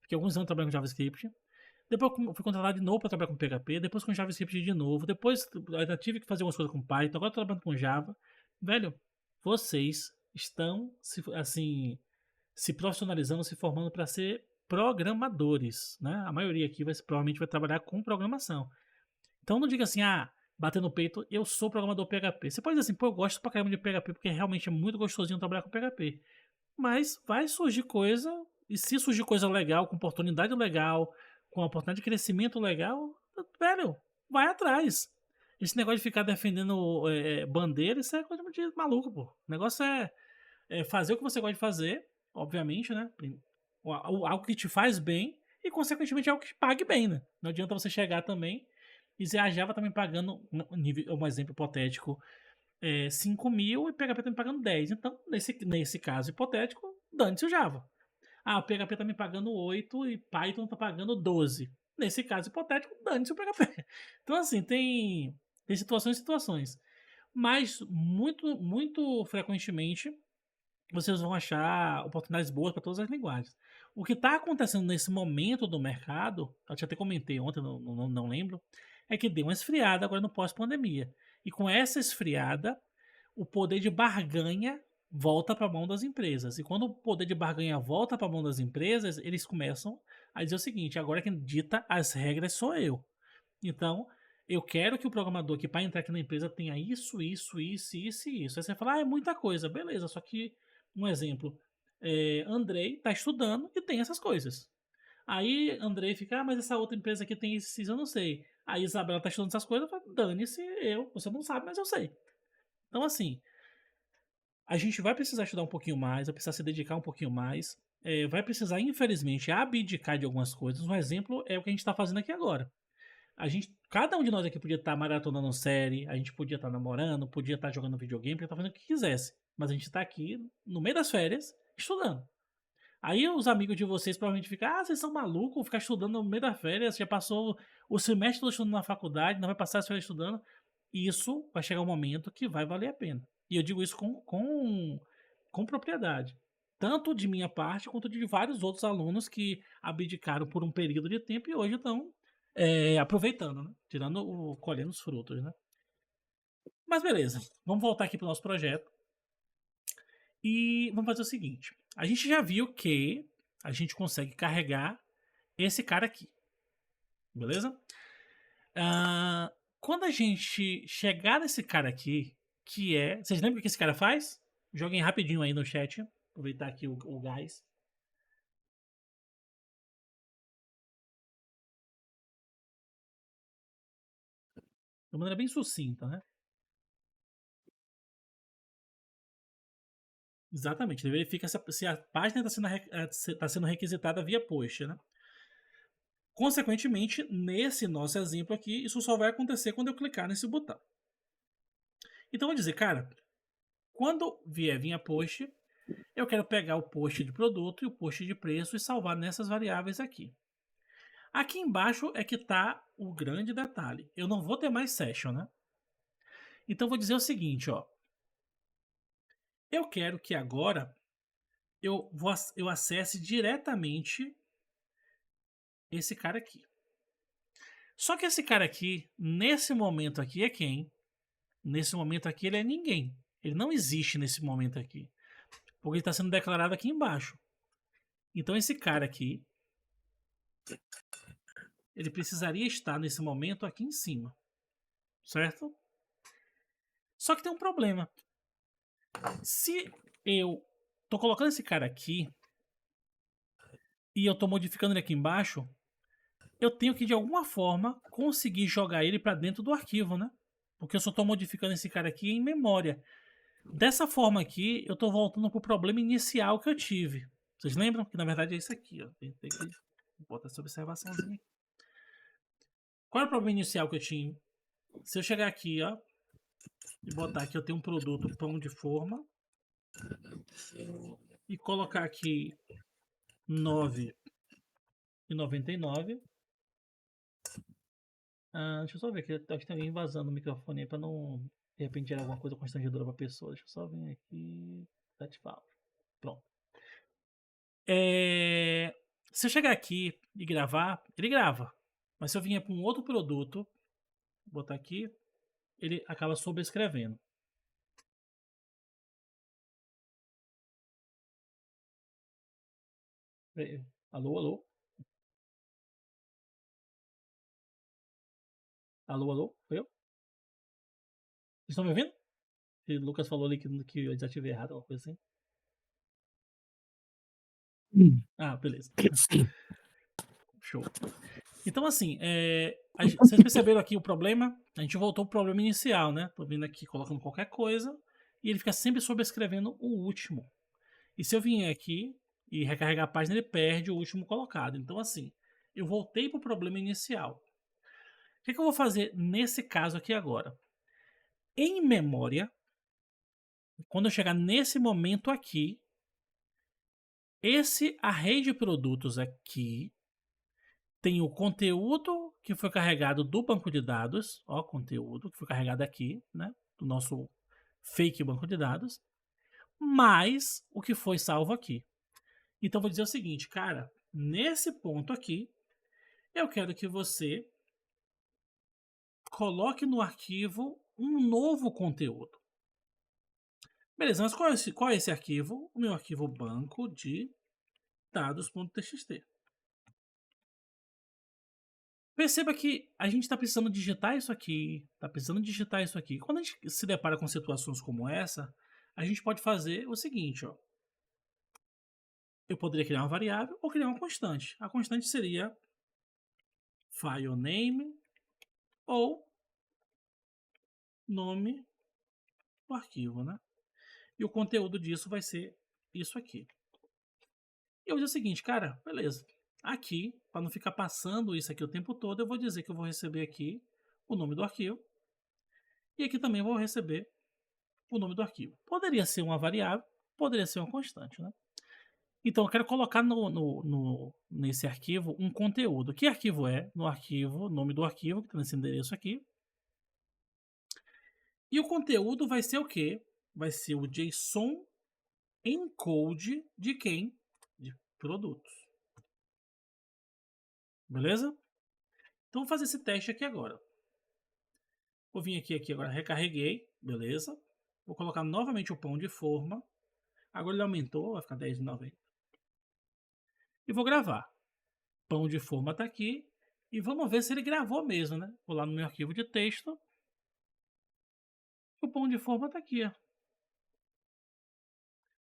Fiquei alguns anos trabalhando com JavaScript. Depois fui contratado de novo para trabalhar com PHP. Depois com JavaScript de novo. Depois ainda tive que fazer umas coisas com Python. Agora estou trabalhando com Java. Velho, vocês estão se profissionalizando, se formando para ser programadores, né? A maioria aqui provavelmente vai trabalhar com programação. Então não diga assim, bater no peito, eu sou programador PHP. Você pode dizer assim, pô, eu gosto pra caramba de PHP, porque realmente é muito gostosinho trabalhar com PHP. Mas vai surgir coisa, e se surgir coisa legal, com oportunidade legal, com oportunidade de crescimento legal, velho, vai atrás. Esse negócio de ficar defendendo bandeira, isso é coisa de maluco, pô. O negócio é fazer o que você gosta de fazer, obviamente, né? Algo que te faz bem e, consequentemente, algo que te pague bem, né? Não adianta você chegar também e dizer, a Java tá me pagando, um exemplo hipotético, 5 mil e o PHP tá me pagando 10. Então, nesse caso hipotético, dane-se o Java. O PHP tá me pagando 8 e Python tá pagando 12. Nesse caso hipotético, dane-se o PHP. Então, assim, tem situações e situações. Mas, muito, muito frequentemente, vocês vão achar oportunidades boas para todas as linguagens. O que está acontecendo nesse momento do mercado, eu até comentei ontem, não lembro, é que deu uma esfriada agora no pós-pandemia. E com essa esfriada, o poder de barganha volta para a mão das empresas. E quando o poder de barganha volta para a mão das empresas, eles começam a dizer o seguinte: agora quem dita as regras sou eu. Então, eu quero que o programador que para entrar aqui na empresa tenha isso, isso, isso, isso e isso. Aí você fala, é muita coisa, beleza, só que, um exemplo, Andrei está estudando e tem essas coisas. Aí Andrei fica, mas essa outra empresa aqui tem esses, eu não sei. Aí Isabela está estudando essas coisas, dane-se você não sabe, mas eu sei. Então, assim, a gente vai precisar estudar um pouquinho mais, vai precisar se dedicar um pouquinho mais, vai precisar, infelizmente, abdicar de algumas coisas. Um exemplo é o que a gente está fazendo aqui agora. Cada um de nós aqui podia estar maratonando série, a gente podia estar namorando, podia estar jogando videogame, podia estar fazendo o que quisesse. Mas a gente está aqui no meio das férias estudando. Aí os amigos de vocês provavelmente ficam, ah, vocês são malucos, ficar estudando no meio das férias, já passou o semestre todo estudando na faculdade, não vai passar as férias estudando. Isso vai chegar um momento que vai valer a pena. E eu digo isso com propriedade. Tanto de minha parte, quanto de vários outros alunos que abdicaram por um período de tempo e hoje estão aproveitando, né? Colhendo os frutos, né? Mas beleza, vamos voltar aqui para o nosso projeto. E vamos fazer o seguinte. A gente já viu que a gente consegue carregar esse cara aqui. Beleza? Quando a gente chegar nesse cara aqui, que é... Vocês lembram o que esse cara faz? Joguem rapidinho aí no chat. Aproveitar aqui o gás. De uma maneira bem sucinta, né? Exatamente. Ele verifica se a página está sendo requisitada via post, né? Consequentemente, nesse nosso exemplo aqui, isso só vai acontecer quando eu clicar nesse botão. Então, eu vou dizer, cara, quando vier a post, eu quero pegar o post de produto e o post de preço e salvar nessas variáveis aqui. Aqui embaixo é que está o grande detalhe. Eu não vou ter mais session, né? Então, eu vou dizer o seguinte, ó. Eu quero que agora eu acesse diretamente esse cara aqui. Só que esse cara aqui, nesse momento aqui, é quem? Nesse momento aqui, ele é ninguém. Ele não existe nesse momento aqui. Porque ele está sendo declarado aqui embaixo. Então, esse cara aqui, ele precisaria estar nesse momento aqui em cima. Certo? Só que tem um problema. Se eu tô colocando esse cara aqui e eu tô modificando ele aqui embaixo, eu tenho que de alguma forma conseguir jogar ele para dentro do arquivo, né? Porque eu só tô modificando esse cara aqui em memória. Dessa forma aqui, eu tô voltando pro problema inicial que eu tive. Vocês lembram? Que na verdade é isso aqui, ó. Tem que botar essa observaçãozinha aqui. Qual é o problema inicial que eu tinha? Se eu chegar aqui, ó, e botar aqui, eu tenho um produto pão de forma, e colocar aqui 9,99. Deixa eu só ver aqui, acho que tem alguém vazando o microfone aí pra não, de repente, gerar alguma coisa constrangedora pra pessoa. Deixa eu só vir aqui, tá te falo. Pronto. Se eu chegar aqui e gravar, ele grava. Mas se eu vier para um outro produto, vou botar aqui, ele acaba sobrescrevendo. Alô, alô? Alô, alô? Foi eu? Vocês estão me ouvindo? O Lucas falou ali que eu desativei errado, alguma coisa assim. Beleza. Show. Então, assim, vocês perceberam aqui o problema? A gente voltou pro problema inicial, né? Tô vindo aqui colocando qualquer coisa e ele fica sempre sobrescrevendo o último. E se eu vier aqui e recarregar a página, ele perde o último colocado. Então, assim, eu voltei pro problema inicial. O que eu vou fazer nesse caso aqui agora? Em memória, quando eu chegar nesse momento aqui, esse array de produtos aqui tem o conteúdo que foi carregado do banco de dados, ó, conteúdo que foi carregado aqui, né, do nosso fake banco de dados, mais o que foi salvo aqui. Então vou dizer o seguinte, cara, nesse ponto aqui, eu quero que você coloque no arquivo um novo conteúdo. Beleza, mas qual é esse arquivo? O meu arquivo banco de dados.txt. Perceba que a gente está precisando digitar isso aqui, está precisando digitar isso aqui. Quando a gente se depara com situações como essa, a gente pode fazer o seguinte, ó. Eu poderia criar uma variável ou criar uma constante. A constante seria file name ou nome do arquivo, né? E o conteúdo disso vai ser isso aqui. E eu vou dizer o seguinte, cara, beleza. Aqui, para não ficar passando isso aqui o tempo todo, eu vou dizer que eu vou receber aqui o nome do arquivo. E aqui também eu vou receber o nome do arquivo. Poderia ser uma variável, poderia ser uma constante, né? Então eu quero colocar nesse arquivo um conteúdo. Que arquivo é? No arquivo, nome do arquivo, que está nesse endereço aqui. E o conteúdo vai ser o quê? Vai ser o JSON encode de quem? De produtos. Beleza? Então vou fazer esse teste aqui agora. Vou vir aqui agora, recarreguei, beleza? Vou colocar novamente o pão de forma. Agora ele aumentou, vai ficar R$10,90. E vou gravar. Pão de forma está aqui. E vamos ver se ele gravou mesmo, né? Vou lá no meu arquivo de texto. O pão de forma está aqui, ó.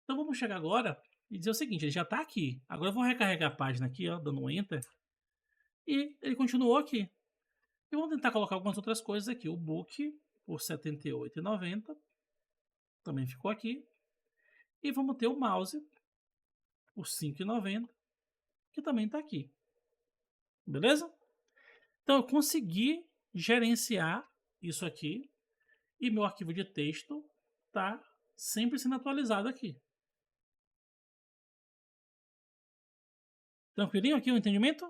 Então vamos chegar agora e dizer o seguinte, ele já está aqui. Agora eu vou recarregar a página aqui, ó, dando um Enter. E ele continuou aqui. E vamos tentar colocar algumas outras coisas aqui. O book por R$78,90. Também ficou aqui. E vamos ter o mouse por R$5,90. Que também está aqui. Beleza? Então eu consegui gerenciar isso aqui. E meu arquivo de texto está sempre sendo atualizado aqui. Tranquilinho aqui o entendimento?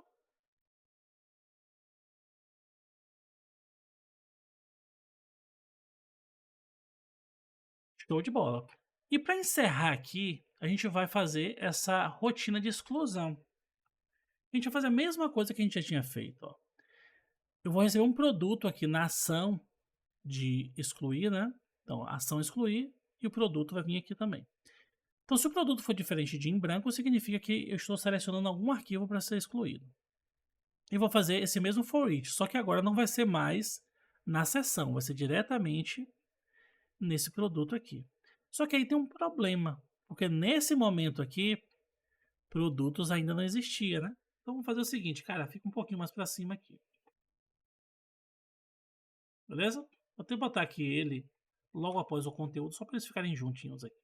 Show de bola. E para encerrar aqui, a gente vai fazer essa rotina de exclusão. A gente vai fazer a mesma coisa que a gente já tinha feito. Ó. Eu vou receber um produto aqui na ação de excluir, né? Então, ação excluir e o produto vai vir aqui também. Então, se o produto for diferente de em branco, significa que eu estou selecionando algum arquivo para ser excluído. E vou fazer esse mesmo for each, só que agora não vai ser mais na seção, vai ser diretamente nesse produto aqui. Só que aí tem um problema, porque nesse momento aqui, produtos ainda não existia, né? Então vamos fazer o seguinte, cara, fica um pouquinho mais para cima aqui. Beleza? Vou até botar aqui ele logo após o conteúdo, só para eles ficarem juntinhos aqui.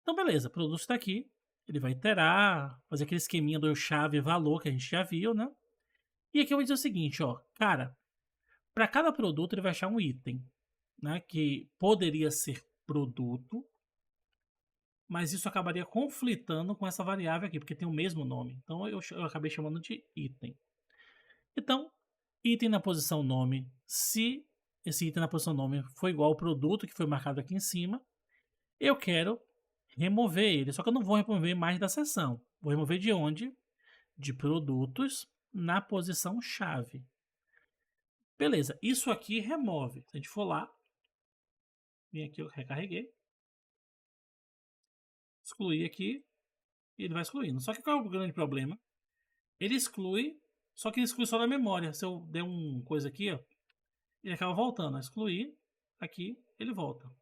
Então beleza, o produto está aqui, ele vai iterar, fazer aquele esqueminha do chave valor que a gente já viu, né? E aqui eu vou dizer o seguinte, ó, cara, para cada produto ele vai achar um item, né, que poderia ser produto, mas isso acabaria conflitando com essa variável aqui, porque tem o mesmo nome. Então eu acabei chamando de item. Então, item na posição nome, se esse item na posição nome for igual ao produto que foi marcado aqui em cima, eu quero remover ele. Só que eu não vou remover mais da seção. Vou remover de onde? De produtos na posição chave. Beleza, isso aqui remove. Se a gente for lá, vem aqui, eu recarreguei. Excluir aqui, e ele vai excluindo. Só que qual é o grande problema? Ele exclui, só que ele exclui só da memória. Se eu der um coisa aqui, ó, ele acaba voltando. Excluir, aqui, ele volta.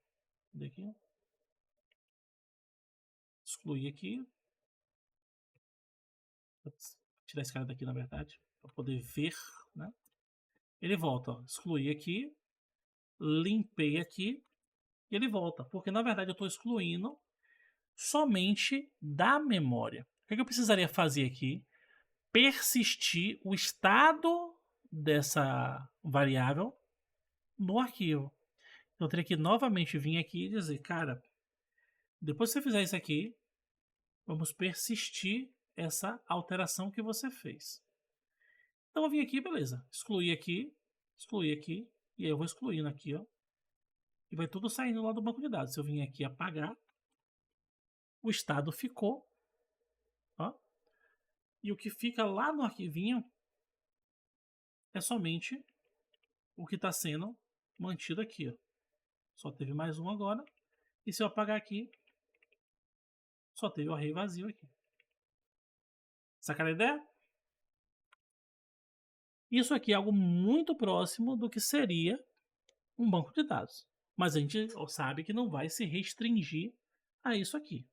Aqui. Excluir aqui. Vou tirar esse cara daqui, na verdade, para poder ver, né? Ele volta, ó. Excluir aqui, limpei aqui, e ele volta. Porque, na verdade, eu estou excluindo somente da memória. O que eu precisaria fazer aqui? Persistir o estado dessa variável no arquivo. Então, eu teria que novamente vir aqui e dizer, cara, depois que você fizer isso aqui, vamos persistir essa alteração que você fez. Então, eu vim aqui, beleza, excluir aqui, e aí eu vou excluindo aqui, ó, e vai tudo saindo lá do banco de dados. Se eu vim aqui apagar, o estado ficou, ó, e o que fica lá no arquivinho é somente o que está sendo mantido aqui, ó. Só teve mais um agora. E se eu apagar aqui, só teve o array vazio aqui. Sacaram a ideia? Isso aqui é algo muito próximo do que seria um banco de dados. Mas a gente sabe que não vai se restringir a isso aqui.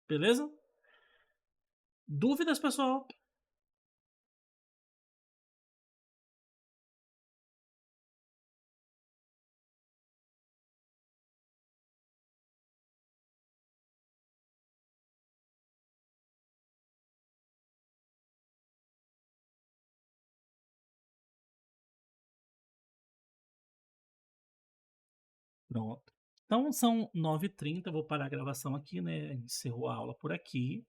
Beleza? Dúvidas, pessoal? Pronto. Então são 9h30, eu vou parar a gravação aqui, né, encerrou a aula por aqui.